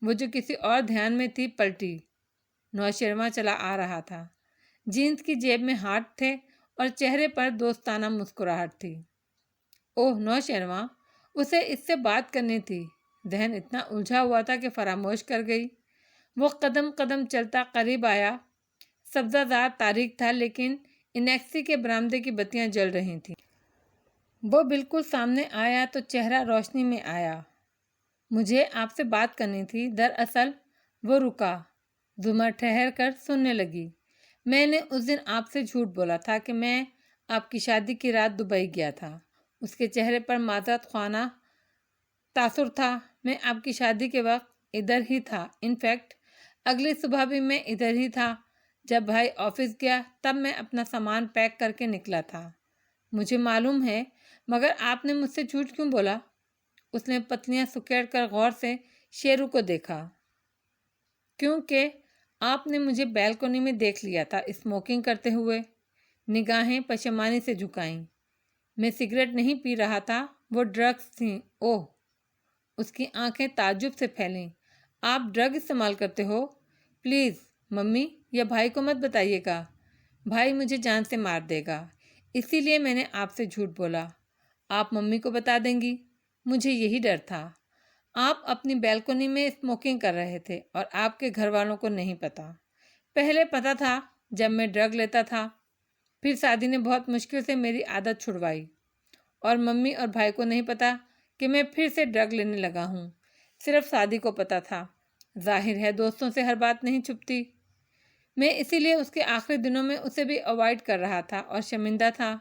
وہ جو کسی اور دھیان میں تھی پلٹی۔ نوشیروان چلا آ رہا تھا۔ جینس کی جیب میں ہاتھ تھے اور چہرے پر دوستانہ مسکراہٹ تھی۔ اوہ نوشیروان، اسے اس سے بات کرنی تھی۔ ذہن اتنا الجھا ہوا تھا کہ فراموش کر گئی۔ وہ قدم قدم چلتا قریب آیا۔ سبزہ زار تاریک تھا، لیکن انیکسی کے برآمدے کی بتیاں جل رہی تھیں۔ وہ بالکل سامنے آیا تو چہرہ روشنی میں آیا۔ مجھے آپ سے بات کرنی تھی۔ دراصل وہ رکا۔ زمر ٹھہر کر سننے لگی۔ میں نے اس دن آپ سے جھوٹ بولا تھا کہ میں آپ کی شادی کی رات دبئی گیا تھا۔ اس کے چہرے پر معذرت خواہ تاثر تھا۔ میں آپ کی شادی کے وقت ادھر ہی تھا، انفیکٹ اگلی صبح بھی میں ادھر ہی تھا۔ جب بھائی آفس گیا تب میں اپنا سامان پیک کر کے نکلا تھا۔ مجھے معلوم ہے، مگر آپ نے مجھ سے جھوٹ کیوں بولا؟ اس نے پتلیاں سکیڑ کر غور سے شیرو کو دیکھا۔ کیونکہ آپ نے مجھے بیلکنی میں دیکھ لیا تھا اسموکنگ کرتے ہوئے۔ نگاہیں پشیمانی سے جھکائیں۔ میں سگریٹ نہیں پی رہا تھا، وہ ڈرگس تھیں۔ اوہ، اس کی آنکھیں تعجب سے پھیلیں۔ آپ ڈرگ استعمال کرتے ہو؟ پلیز ممی، یا بھائی کو مت بتائیے گا، بھائی مجھے جان سے مار دے گا۔ اسی لیے میں نے آپ سے جھوٹ بولا۔ آپ ممی کو بتا دیں گی؟ مجھے یہی ڈر تھا۔ آپ اپنی بیلکنی میں اسموکنگ کر رہے تھے اور آپ کے گھر والوں کو نہیں پتا۔ پہلے پتا تھا جب میں ڈرگ لیتا تھا، پھر سعدی نے بہت مشکل سے میری عادت چھڑوائی، اور ممی اور بھائی کو نہیں پتا کہ میں پھر سے ڈرگ لینے لگا ہوں۔ صرف سعدی کو پتا تھا۔ ظاہر ہے دوستوں سے ہر بات نہیں چھپتی۔ میں اسی لیے اس کے آخری دنوں میں اسے بھی اوائڈ کر رہا تھا اور شرمندہ تھا،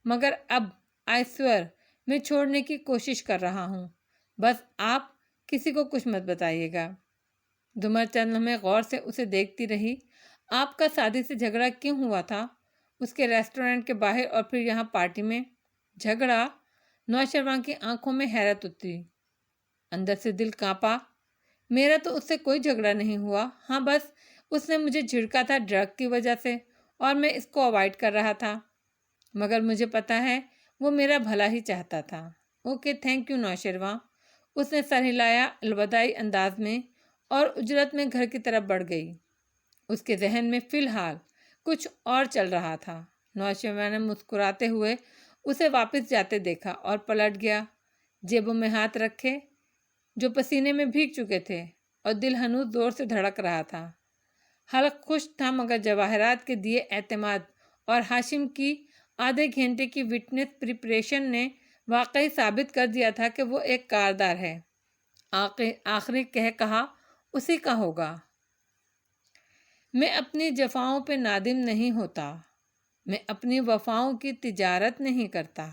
مگر اب آئی سوئر میں چھوڑنے کی کوشش کر رہا ہوں۔ بس آپ کسی کو کچھ مت بتائیے گا۔ زمر چند لمحے غور سے اسے دیکھتی رہی۔ آپ کا سعدی سے جھگڑا کیوں ہوا تھا؟ اس کے ریسٹورنٹ کے باہر اور پھر یہاں پارٹی میں؟ جھگڑا؟ نوشیروان کی آنکھوں میں حیرت اتری۔ اندر سے دل کانپا۔ میرا تو اس سے کوئی جھگڑا نہیں ہوا۔ ہاں، بس اس نے مجھے جھڑکا تھا ڈرگ کی وجہ سے، اور میں اس کو اوائڈ کر رہا تھا، مگر مجھے پتا ہے وہ میرا بھلا ہی چاہتا تھا۔ Okay, thank you Nosherwan. اس نے سر ہلایا الوداعی انداز میں اور اجرت میں گھر کی طرف بڑھ گئی۔ اس کے ذہن میں فی الحال کچھ اور چل رہا تھا۔ نوشیما نے مسکراتے ہوئے اسے واپس جاتے دیکھا اور پلٹ گیا، جیبوں میں ہاتھ رکھے جو پسینے میں بھیگ چکے تھے، اور دل ہنوز زور سے دھڑک رہا تھا۔ حلق خوش تھا، مگر جواہرات کے دیے اعتماد اور ہاشم کی آدھے گھنٹے کی وٹنس پریپریشن نے واقعی ثابت کر دیا تھا کہ وہ ایک کاردار ہے۔ آخری کہا اسی کا ہوگا۔ میں اپنی جفاؤں پہ نادم نہیں ہوتا، میں اپنی وفاؤں کی تجارت نہیں کرتا۔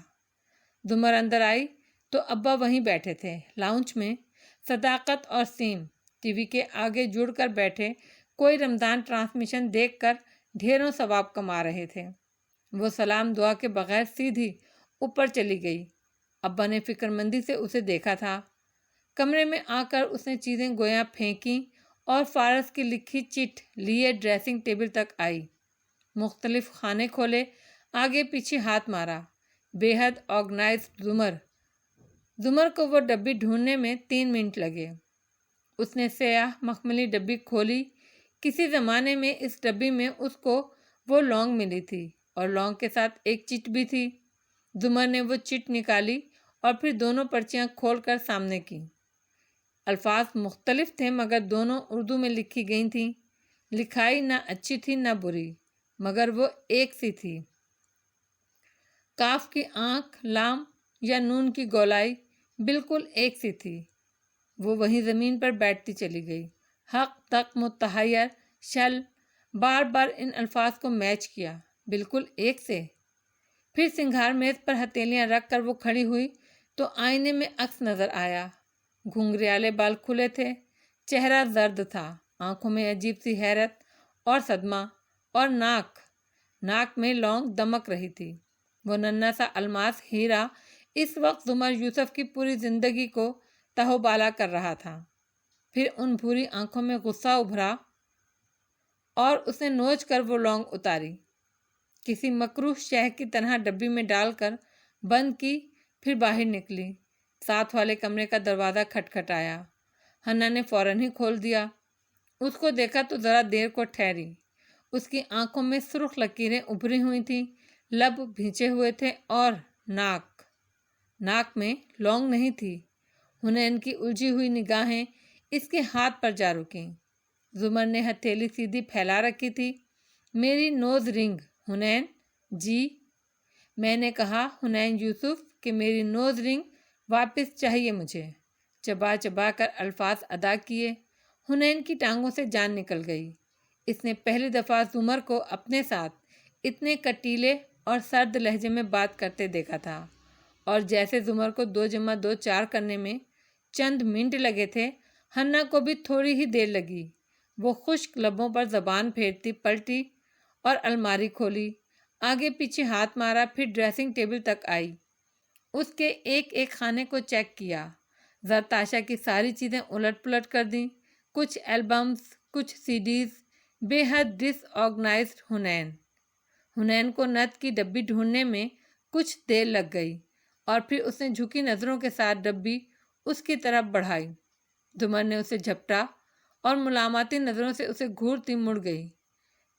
زمر اندر آئی تو ابا وہیں بیٹھے تھے، لاؤنج میں۔ صداقت اور سیم ٹی وی کے آگے جڑ کر بیٹھے، کوئی رمضان ٹرانسمیشن دیکھ کر ڈھیروں ثواب کما رہے تھے۔ وہ سلام دعا کے بغیر سیدھی اوپر چلی گئی۔ ابا نے فکر مندی سے اسے دیکھا تھا۔ کمرے میں آ کر اس نے چیزیں گویا پھینکیں اور فارس کی لکھی چٹ لیے ڈریسنگ ٹیبل تک آئی۔ مختلف خانے کھولے، آگے پیچھے ہاتھ مارا۔ بے حد آرگنائزڈ زمر کو وہ ڈبی ڈھونڈنے میں 3 منٹ لگے۔ اس نے سیاہ مخملی ڈبی کھولی۔ کسی زمانے میں اس ڈبی میں اس کو وہ لونگ ملی تھی، اور لونگ کے ساتھ ایک چٹ بھی تھی۔ زمر نے وہ چٹ نکالی اور پھر دونوں پرچیاں کھول کر سامنے کی۔ الفاظ مختلف تھے، مگر دونوں اردو میں لکھی گئی تھیں۔ لکھائی نہ اچھی تھی نہ بری، مگر وہ ایک سی تھی۔ کاف کی آنکھ، لام یا نون کی گولائی بالکل ایک سی تھی۔ وہ وہیں زمین پر بیٹھتی چلی گئی۔ حق تک متحیر شل بار بار ان الفاظ کو میچ کیا، بالکل ایک سے۔ پھر سنگھار میز پر ہتھیلیاں رکھ کر وہ کھڑی ہوئی تو آئینے میں عکس نظر آیا۔ گھنگریالے بال کھلے تھے، چہرہ زرد تھا، آنکھوں میں عجیب سی حیرت اور صدمہ، اور ناک میں لونگ دمک رہی تھی۔ وہ ننھا سا الماس ہیرا اس وقت زمر یوسف کی پوری زندگی کو تہو بالا کر رہا تھا۔ پھر ان بھوری آنکھوں میں غصہ ابھرا اور اس نے نوچ کر وہ لونگ اتاری، کسی مکروہ شے کی طرح ڈبی میں ڈال کر بند کی، پھر باہر نکلی۔ ساتھ والے کمرے کا دروازہ کھٹکھٹایا۔ حنا نے فوراً ہی کھول دیا۔ اس کو دیکھا تو ذرا دیر کو ٹھہری۔ اس کی آنکھوں میں سرخ لکیریں ابھری ہوئی تھیں، لب بھینچے ہوئے تھے، اور ناک میں لونگ نہیں تھی۔ حنین کی الجھی ہوئی نگاہیں اس کے ہاتھ پر جا رکیں۔ زمر نے ہتھیلی سیدھی پھیلا رکھی تھی۔ میری نوز رنگ حنین جی، میں نے کہا حنین یوسف کہ میری نوز رنگ واپس چاہیے مجھے۔ چبا چبا کر الفاظ ادا کیے۔ حنین کی ٹانگوں سے جان نکل گئی۔ اس نے پہلی دفعہ زمر کو اپنے ساتھ اتنے کٹیلے اور سرد لہجے میں بات کرتے دیکھا تھا، اور جیسے زمر کو 2 + 2 4 کرنے میں چند منٹ لگے تھے، حنا کو بھی تھوڑی ہی دیر لگی۔ وہ خشک لبوں پر زبان پھیرتی پلٹی اور الماری کھولی، آگے پیچھے ہاتھ مارا، پھر ڈریسنگ ٹیبل تک آئی۔ اس کے ایک ایک خانے کو چیک کیا، زرتاشا کی ساری چیزیں الٹ پلٹ کر دیں، کچھ البمز، کچھ CDs، بے حد ڈس آرگنائزڈ حنین کو نت کی ڈبی ڈھونڈنے میں کچھ دیر لگ گئی، اور پھر اس نے جھکی نظروں کے ساتھ ڈبی اس کی طرف بڑھائی۔ زمر نے اسے جھپٹا اور ملامتی نظروں سے اسے گھورتی مڑ گئی۔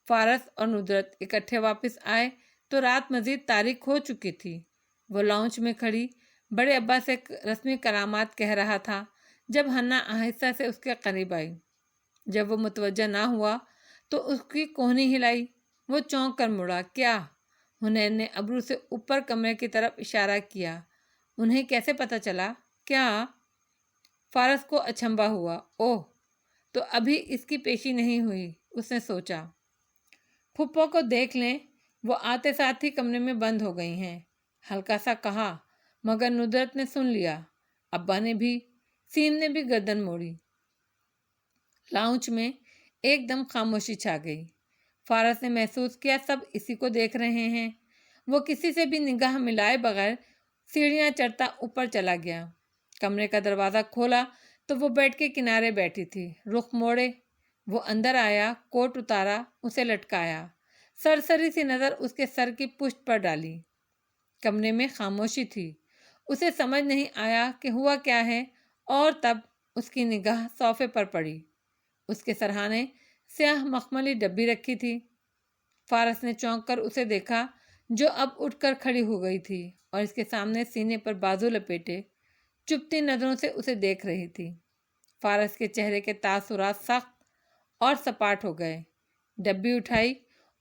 فارس اور ندرت اکٹھے واپس آئے تو رات مزید تاریک ہو چکی تھی۔ وہ لاؤنج میں کھڑی بڑے ابا سے رسمی کلامات کہہ رہا تھا جب حنا آہستہ سے اس کے قریب آئی۔ جب وہ متوجہ نہ ہوا تو اس کی کوہنی ہلائی۔ وہ چونک کر مڑا۔ کیا؟ حنین نے ابرو سے اوپر کمرے کی طرف اشارہ کیا۔ انہیں کیسے پتہ چلا؟ کیا؟ فارس کو اچنبھا ہوا۔ اوہ، تو ابھی اس کی پیشی نہیں ہوئی، اس نے سوچا۔ پھپھو کو دیکھ لیں، وہ آتے ساتھ ہی کمرے میں بند ہو گئی ہیں، ہلکا سا کہا، مگر ندرت نے سن لیا۔ ابا نے بھی، سیم نے بھی گردن موڑی۔ لاؤنج میں ایک دم خاموشی چھا گئی۔ فارس نے محسوس کیا سب اسی کو دیکھ رہے ہیں۔ وہ کسی سے بھی نگاہ ملائے بغیر سیڑھیاں چڑھتا اوپر چلا گیا۔ کمرے کا دروازہ کھولا تو وہ بیڈ کے کنارے بیٹھی تھی، رخ موڑے۔ وہ اندر آیا، کوٹ اتارا، اسے لٹکایا، سرسری سی نظر اس کے سر کی پشت پر ڈالی۔ کمرے میں خاموشی تھی۔ اسے سمجھ نہیں آیا کہ ہوا کیا ہے، اور تب اس کی نگاہ صوفے پر پڑی۔ اس کے سرہانے سیاہ مخملی ڈبی رکھی تھی۔ فارس نے چونک کر اسے دیکھا جو اب اٹھ کر کھڑی ہو گئی تھی اور اس کے سامنے سینے پر بازو لپیٹے چپتی نظروں سے اسے دیکھ رہی تھی۔ فارس کے چہرے کے تاثرات سخت اور سپاٹ ہو گئے۔ ڈبی اٹھائی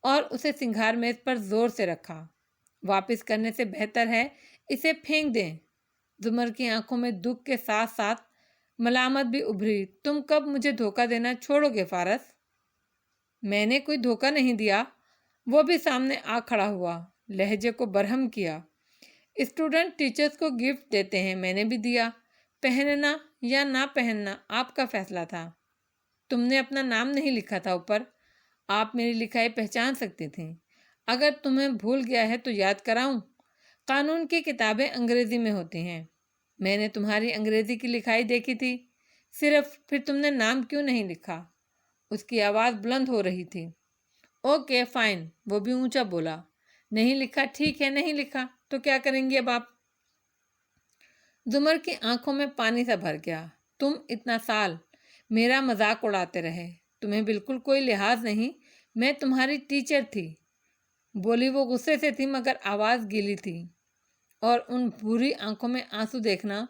اور اسے سنگھار میز پر زور سے رکھا۔ واپس کرنے سے بہتر ہے اسے پھینک دیں۔ زمر کی آنکھوں میں دکھ کے ساتھ ساتھ ملامت بھی ابھری۔ تم کب مجھے دھوکہ دینا چھوڑو گے فارس؟ میں نے کوئی دھوکہ نہیں دیا۔ وہ بھی سامنے آ کھڑا ہوا، لہجے کو برہم کیا۔ اسٹوڈنٹ ٹیچرز کو گفٹ دیتے ہیں، میں نے بھی دیا۔ پہننا یا نہ پہننا آپ کا فیصلہ تھا۔ تم نے اپنا نام نہیں لکھا تھا اوپر۔ آپ میری لکھائی پہچان سکتی تھیں۔ اگر تمہیں بھول گیا ہے تو یاد کراؤں، قانون کی کتابیں انگریزی میں ہوتی ہیں۔ میں نے تمہاری انگریزی کی لکھائی دیکھی تھی۔ صرف پھر تم نے نام کیوں نہیں لکھا؟ اس کی آواز بلند ہو رہی تھی۔ اوکے فائن، وہ بھی اونچا بولا۔ نہیں لکھا، ٹھیک ہے نہیں لکھا، تو کیا کریں گے اب آپ؟ زمر کی آنکھوں میں پانی سا بھر گیا۔ تم اتنا سال میرا مذاق اڑاتے رہے، تمہیں بالکل کوئی لحاظ نہیں۔ میں تمہاری ٹیچر تھی، بولی وہ غصے سے تھی مگر آواز گیلی تھی، اور ان بری آنکھوں میں آنسو دیکھنا۔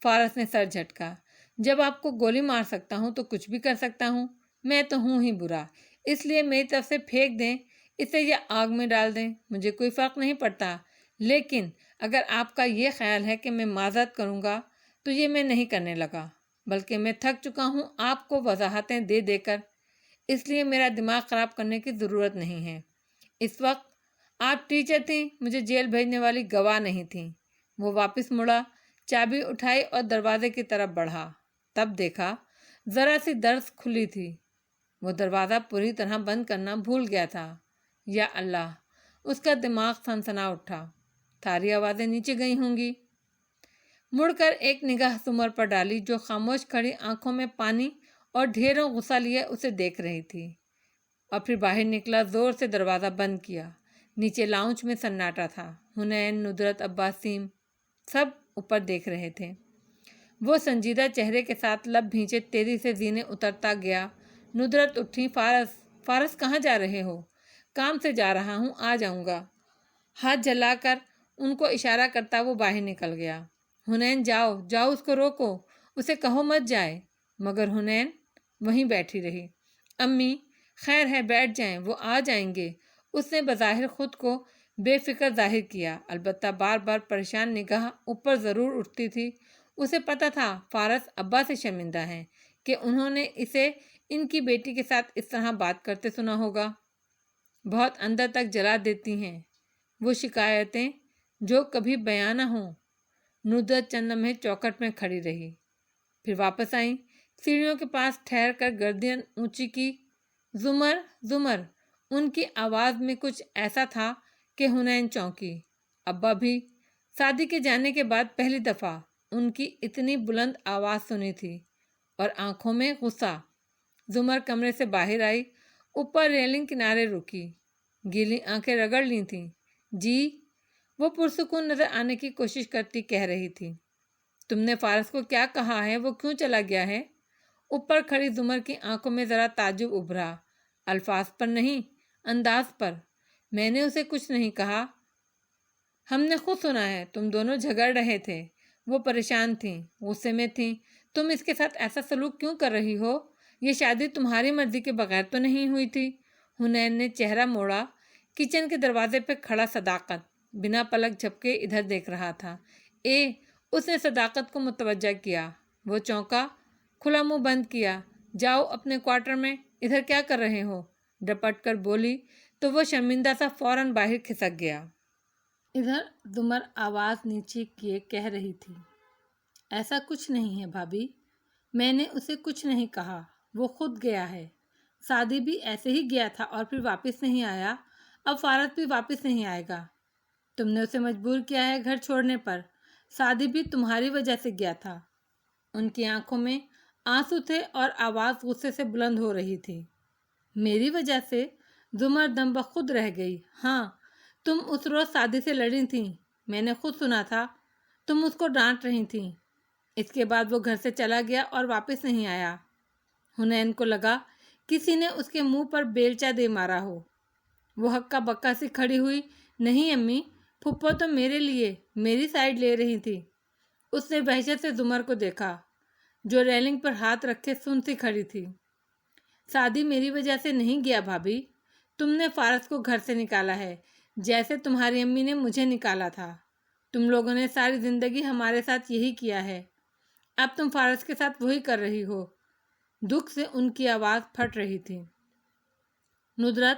فارس نے سر جھٹکا۔ جب آپ کو گولی مار سکتا ہوں تو کچھ بھی کر سکتا ہوں۔ میں تو ہوں ہی برا، اس لیے میری طرف سے پھینک دیں اسے یا آگ میں ڈال دیں، مجھے کوئی فرق نہیں پڑتا۔ لیکن اگر آپ کا یہ خیال ہے کہ میں معذرت کروں گا تو یہ میں نہیں کرنے لگا، بلکہ میں تھک چکا ہوں آپ کو وضاحتیں دے دے کر، اس لیے میرا دماغ خراب کرنے کی ضرورت نہیں ہے۔ اس وقت آپ ٹیچر تھیں، مجھے جیل بھیجنے والی گواہ نہیں تھیں۔ وہ واپس مڑا، چابی اٹھائی اور دروازے کی طرف بڑھا۔ تب دیکھا ذرا سی درز کھلی تھی۔ وہ دروازہ پوری طرح بند کرنا بھول گیا تھا۔ یا اللہ، اس کا دماغ سنسنا اٹھا۔ ساری آوازیں نیچے گئی ہوں گی۔ مڑ کر ایک نگاہ زمر پر ڈالی جو خاموش کھڑی آنکھوں میں پانی اور ڈھیروں غصہ لیے اسے دیکھ رہی تھی، اور پھر باہر نکلا، زور سے دروازہ بند کیا۔ نیچے لاؤنج میں سناٹا تھا۔ حنین، ندرت، عباسیم سب اوپر دیکھ رہے تھے۔ وہ سنجیدہ چہرے کے ساتھ لب بھینچے تیزی سے زینے اترتا گیا۔ ندرت اٹھی۔ فارس کہاں جا رہے ہو؟ کام سے جا رہا ہوں، آ جاؤں گا۔ ہاتھ جلا کر ان کو اشارہ کرتا وہ باہر نکل گیا۔ حنین جاؤ جاؤ، اس کو روکو، اسے کہو مت جائے، مگر حنین وہیں بیٹھی رہی۔ امی خیر ہے، بیٹھ جائیں، وہ آ جائیں گے۔ اس نے بظاہر خود کو بے فکر ظاہر کیا، البتہ بار بار پریشان نگاہ اوپر ضرور اٹھتی تھی۔ اسے پتہ تھا فارس ابا سے شرمندہ ہیں کہ انہوں نے اسے ان کی بیٹی کے ساتھ اس طرح بات کرتے سنا ہوگا۔ بہت اندر تک جلا دیتی ہیں وہ شکایتیں جو کبھی بیان نہ ہوں۔ ندرت چند لمحے چوکھٹ میں کھڑی رہی، پھر واپس آئیں، سیڑھیوں کے پاس ٹھہر کر گردن اونچی کی۔ زمر زمر، ان کی آواز میں کچھ ایسا تھا کہ حنین چونکی۔ ابا بھی سعدی کے جانے کے بعد پہلی دفعہ ان کی اتنی بلند آواز سنی تھی، اور آنکھوں میں غصہ۔ زمر کمرے سے باہر آئی، اوپر ریلنگ کنارے رکی، گیلی آنکھیں رگڑ لی تھیں۔ جی، وہ پرسکون نظر آنے کی کوشش کرتی کہہ رہی تھی۔ تم نے فارس کو کیا کہا ہے؟ وہ کیوں چلا گیا ہے؟ اوپر کھڑی زمر کی آنکھوں میں ذرا تعجب ابھرا۔ الفاظ پر نہیں، انداز پر۔ میں نے اسے کچھ نہیں کہا، ہم نے خود سنا ہے، تم دونوں جھگڑ رہے تھے، وہ پریشان تھیں، غصے میں تھیں۔ تم اس کے ساتھ ایسا سلوک کیوں کر رہی ہو؟ یہ شادی تمہاری مرضی کے بغیر تو نہیں ہوئی تھی۔ حنین نے چہرہ موڑا۔ کچن کے دروازے پہ کھڑا صداقت بنا پلک جھپکے ادھر دیکھ رہا تھا۔ اس نے صداقت کو متوجہ کیا۔ وہ چونکا، کھلا منہ بند کیا۔ جاؤ اپنے کوارٹر میں، ادھر کیا کر رہے ہو؟ ڈپٹ کر بولی تو وہ شرمندہ سا فوراً باہر کھسک گیا۔ ادھر زمر آواز نیچی کیے کہہ رہی تھی، ایسا کچھ نہیں ہے بھابھی، میں نے اسے کچھ نہیں کہا، وہ خود گیا ہے۔ سعدی بھی ایسے ہی گیا تھا اور پھر واپس نہیں آیا، اب فارس بھی واپس نہیں آئے گا۔ تم نے اسے مجبور کیا ہے گھر چھوڑنے پر۔ سعدی بھی تمہاری وجہ سے گیا تھا۔ ان کی آنکھوں میں آنسو تھے اور آواز غصے سے بلند ہو رہی تھی۔ میری وجہ سے؟ زمر دم بخود رہ گئی۔ ہاں، تم اس روز سعدی سے لڑی تھیں، میں نے خود سنا تھا، تم اس کو ڈانٹ رہی تھیں۔ اس کے بعد وہ گھر سے چلا گیا اور واپس نہیں آیا۔ حنین کو لگا کسی نے اس کے منہ پر بیلچہ دے مارا ہو۔ وہ ہکا بکا سی کھڑی ہوئی۔ نہیں امی، پھپھو تو میرے لیے میری سائڈ لے رہی تھی۔ اس نے وحشت سے زمر کو دیکھا جو ریلنگ پر ہاتھ رکھے سن سی کھڑی تھی۔ سعدی میری وجہ سے نہیں گیا بھابھی، تم نے فارس کو گھر سے نکالا ہے جیسے تمہاری امی نے مجھے نکالا تھا۔ تم لوگوں نے ساری زندگی ہمارے ساتھ یہی کیا ہے، اب تم فارس کے ساتھ وہی کر رہی ہو۔ دکھ سے ان کی آواز پھٹ رہی تھی۔ ندرت،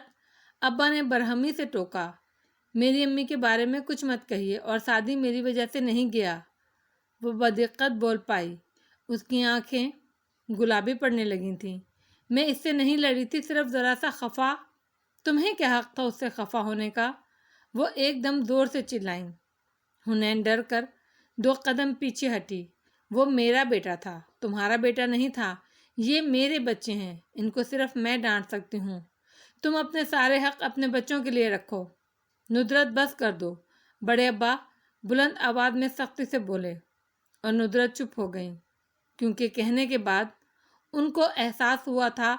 ابا نے برہمی سے ٹوکا، میری امی کے بارے میں کچھ مت کہیے، اور سعدی میری وجہ سے نہیں گیا۔ وہ بدقت بول پائی، اس کی آنکھیں گلابی پڑنے لگی تھیں۔ میں اس سے نہیں لڑی تھی، صرف ذرا سا خفا۔ تمہیں کیا حق تھا اس سے خفا ہونے کا؟ وہ ایک دم زور سے چلائیں۔ حنین ڈر کر 2 قدم پیچھے ہٹی۔ وہ میرا بیٹا تھا، تمہارا بیٹا نہیں تھا۔ یہ میرے بچے ہیں، ان کو صرف میں ڈانٹ سکتی ہوں۔ تم اپنے سارے حق اپنے بچوں کے لیے رکھو۔ ندرت، بس کر دو، بڑے ابا بلند آواز میں سختی سے بولے، اور ندرت چپ ہو گئیں، کیونکہ کہنے کے بعد ان کو احساس ہوا تھا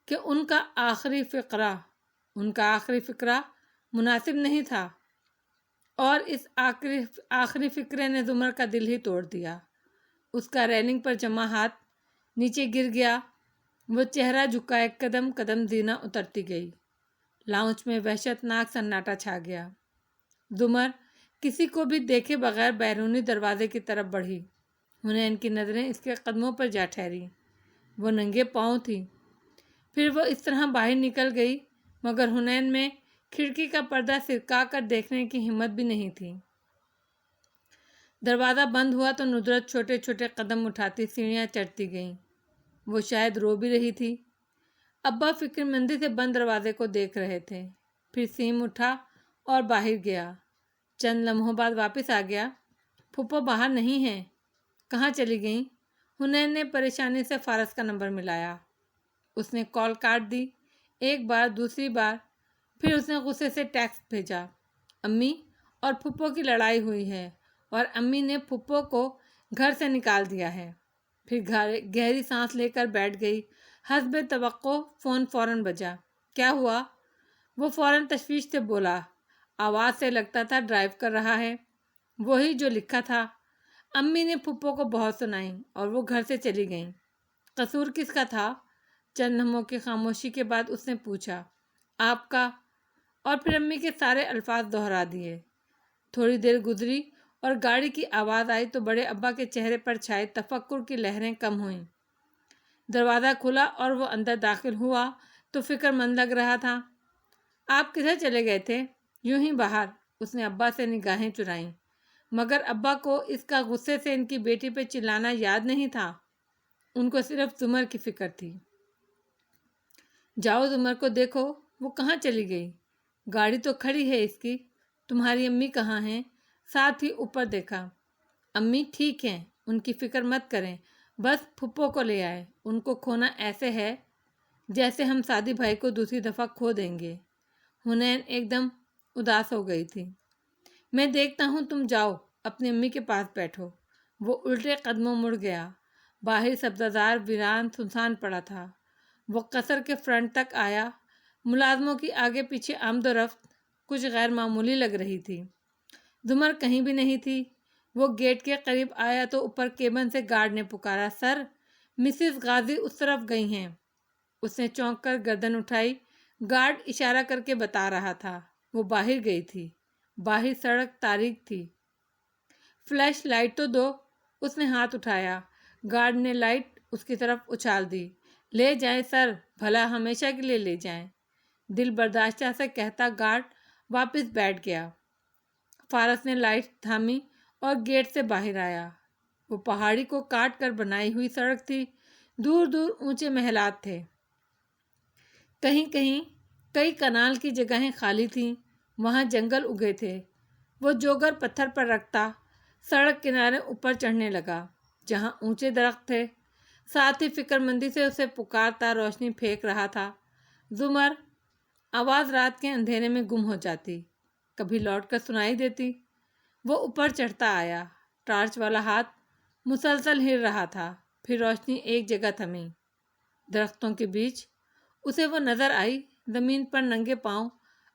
کہ ان کا آخری فقرہ مناسب نہیں تھا، اور اس آخری فقرے نے زمر کا دل ہی توڑ دیا۔ اس کا ریلنگ پر جمع ہاتھ نیچے گر گیا، وہ چہرہ جھکائے قدم قدم زینہ اترتی گئی۔ لاؤنج میں وحشت ناک سناٹا چھا گیا۔ زمر کسی کو بھی دیکھے بغیر بیرونی دروازے کی طرف بڑھی۔ حنین کی نظریں اس کے قدموں پر جا ٹھہری۔ وہ ننگے پاؤں تھی۔ پھر وہ اس طرح باہر نکل گئی، مگر حنین میں کھڑکی کا پردہ سرکا کر دیکھنے کی ہمت بھی نہیں تھی۔ دروازہ بند ہوا تو ندرت چھوٹے چھوٹے قدم اٹھاتی سیڑھیاں چڑھتی گئی۔ وہ شاید رو بھی رہی تھی۔ ابا فکر مندی سے بند دروازے کو دیکھ رہے تھے۔ پھر سیم اٹھا اور باہر گیا۔ چند لمحوں بعد واپس آ گیا۔ پھپھو باہر نہیں ہیں، کہاں چلی گئیں؟ حنین نے پریشانی سے فارس کا نمبر ملایا۔ اس نے کال کاٹ دی، ایک بار، دوسری بار، پھر اس نے غصے سے ٹیکسٹ بھیجا، امی اور پھپھو کی لڑائی ہوئی ہے اور امی نے پھپھو کو گھر سے نکال دیا ہے۔ پھر گہری سانس لے کر بیٹھ گئی۔ حسب توقع فون فوراً بجا۔ کیا ہوا؟ وہ فوراً تشویش سے بولا، آواز سے لگتا تھا ڈرائیو کر رہا ہے۔ وہی جو لکھا تھا۔ امی نے پھپھو کو بہت سنائی اور وہ گھر سے چلی گئیں۔ قصور کس کا تھا؟ چند لمحوں کی خاموشی کے بعد اس نے پوچھا، آپ کا؟ اور پھر امی کے سارے الفاظ دہرا دیے۔ تھوڑی دیر گزری اور گاڑی کی آواز آئی تو بڑے ابا کے چہرے پر چھائے تفکر کی لہریں کم ہوئیں۔ دروازہ کھلا اور وہ اندر داخل ہوا تو فکر مند لگ رہا تھا۔ آپ کدھر چلے گئے تھے؟ یوں ہی باہر، اس نے ابا سے نگاہیں چرائیں، مگر ابا کو اس کا غصے سے ان کی بیٹی پہ چلانا یاد نہیں تھا۔ ان کو صرف زمر کی فکر تھی۔ جاؤ زمر کو دیکھو، وہ کہاں چلی گئی؟ گاڑی تو کھڑی ہے اس کی۔ تمہاری امی کہاں ہیں؟ ساتھ ہی اوپر دیکھا۔ امی ٹھیک ہیں، ان کی فکر مت کریں، بس پھپھو کو لے آئے۔ ان کو کھونا ایسے ہے جیسے ہم سعدی بھائی کو دوسری دفعہ کھو دیں گے۔ حنین ایک دم اداس ہو گئی تھی۔ میں دیکھتا ہوں، تم جاؤ اپنی امی کے پاس بیٹھو۔ وہ الٹے قدموں مڑ گیا۔ باہر سبزہ ویران سنسان پڑا تھا۔ وہ قصر کے فرنٹ تک آیا۔ ملازموں کی آگے پیچھے آمد و رفت کچھ غیر معمولی لگ رہی تھی۔ زمر کہیں بھی نہیں تھی۔ وہ گیٹ کے قریب آیا تو اوپر کیبن سے گارڈ نے پکارا، سر، مسز غازی اس طرف گئی ہیں۔ اس نے چونک کر گردن اٹھائی۔ گارڈ اشارہ کر کے بتا رہا تھا وہ باہر گئی تھی۔ باہر سڑک تاریک تھی۔ فلیش لائٹ تو دو، اس نے ہاتھ اٹھایا۔ گارڈ نے لائٹ اس کی طرف اچھال دی۔ لے جائیں سر، بھلا ہمیشہ کے لیے لے جائیں، دل برداشتہ سے کہتا گارڈ واپس بیٹھ گیا۔ فارس نے لائٹ تھامی اور گیٹ سے باہر آیا۔ وہ پہاڑی کو کاٹ کر بنائی ہوئی سڑک تھی۔ دور دور اونچے محلات تھے۔ کہیں کہیں کئی کنال کی جگہیں خالی تھیں، وہاں جنگل اگے تھے۔ وہ جوگر پتھر پر رکھتا سڑک کنارے اوپر چڑھنے لگا جہاں اونچے درخت تھے، ساتھ ہی فکر مندی سے اسے پکارتا روشنی پھینک رہا تھا، زمر۔ آواز رات کے اندھیرے میں گم ہو جاتی، کبھی لوٹ کر سنائی دیتی۔ وہ اوپر چڑھتا آیا، ٹارچ والا ہاتھ مسلسل ہل رہا تھا، پھر روشنی ایک جگہ تھمی۔ درختوں کے بیچ اسے وہ نظر آئی، زمین پر ننگے پاؤں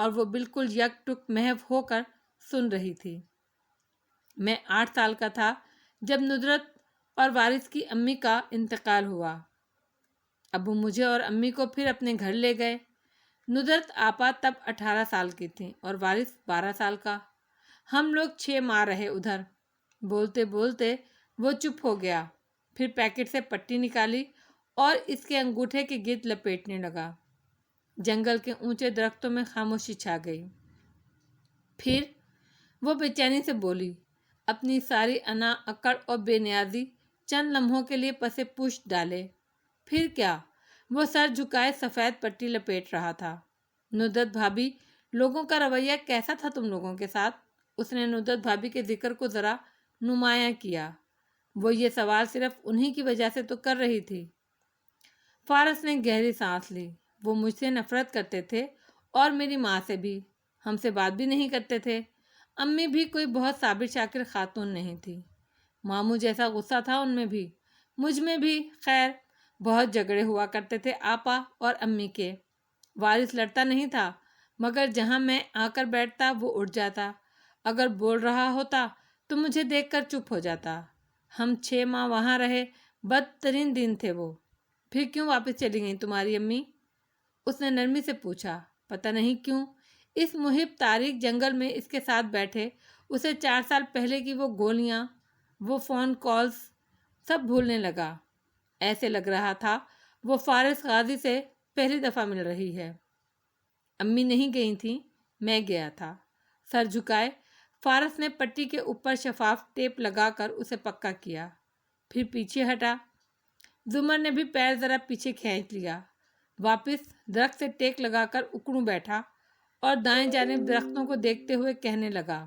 اور وہ بالکل یک ٹک محو ہو کر سن رہی تھی۔ میں 8 سال کا تھا جب ندرت اور وارث کی امی کا انتقال ہوا۔ ابو مجھے اور امی کو پھر اپنے گھر لے گئے۔ ندرت آپا تب 18 سال کی تھیں اور وارث 12 سال کا۔ ہم لوگ 6 ماہ رہے ادھر۔ بولتے بولتے وہ چپ ہو گیا، پھر پیکٹ سے پٹی نکالی اور اس کے انگوٹھے کے گرد لپیٹنے لگا۔ جنگل کے اونچے درختوں میں خاموشی چھا گئی۔ پھر وہ بے چینی سے بولی، اپنی ساری انا اکڑ اور بے نیازی چند لمحوں کے لیے پس پوچھ ڈالے۔ پھر کیا؟ وہ سر جھکائے سفید پٹی لپیٹ رہا تھا۔ ندرت بھابھی، لوگوں کا رویہ کیسا تھا تم لوگوں کے ساتھ؟ اس نے ندرت بھابھی کے ذکر کو ذرا نمایاں کیا۔ وہ یہ سوال صرف انہی کی وجہ سے تو کر رہی تھی۔ فارس نے گہری سانس لی۔ وہ مجھ سے نفرت کرتے تھے اور میری ماں سے بھی۔ ہم سے بات بھی نہیں کرتے تھے۔ امی بھی کوئی بہت صابر شاکر خاتون نہیں تھی۔ ماموں جیسا غصہ تھا ان میں بھی، مجھ میں بھی۔ خیر، بہت جھگڑے ہوا کرتے تھے آپا اور امی کے۔ وارث لڑتا نہیں تھا، مگر جہاں میں آ کر بیٹھتا وہ اٹھ جاتا۔ اگر بول رہا ہوتا تو مجھے دیکھ کر چپ ہو جاتا۔ ہم 6 ماہ وہاں رہے، بدترین دن تھے وہ۔ پھر کیوں واپس چلی گئیں تمہاری امی؟ اس نے نرمی سے پوچھا۔ پتہ نہیں کیوں، اس محب تاریک جنگل میں اس کے ساتھ بیٹھے اسے 4 سال پہلے کی وہ گولیاں، وہ فون کالز سب بھولنے لگا۔ ایسے لگ رہا تھا وہ فارس غازی سے پہلی دفعہ مل رہی ہے۔ امی نہیں گئی تھیں، میں گیا تھا۔ سر جھکائے فارس نے پٹی کے اوپر شفاف ٹیپ لگا کر اسے پکا کیا، پھر پیچھے ہٹا۔ زمر نے بھی پیر ذرا پیچھے کھینچ لیا، واپس درخت سے ٹیک لگا کر اکڑوں بیٹھا اور دائیں جانب درختوں کو دیکھتے ہوئے کہنے لگا،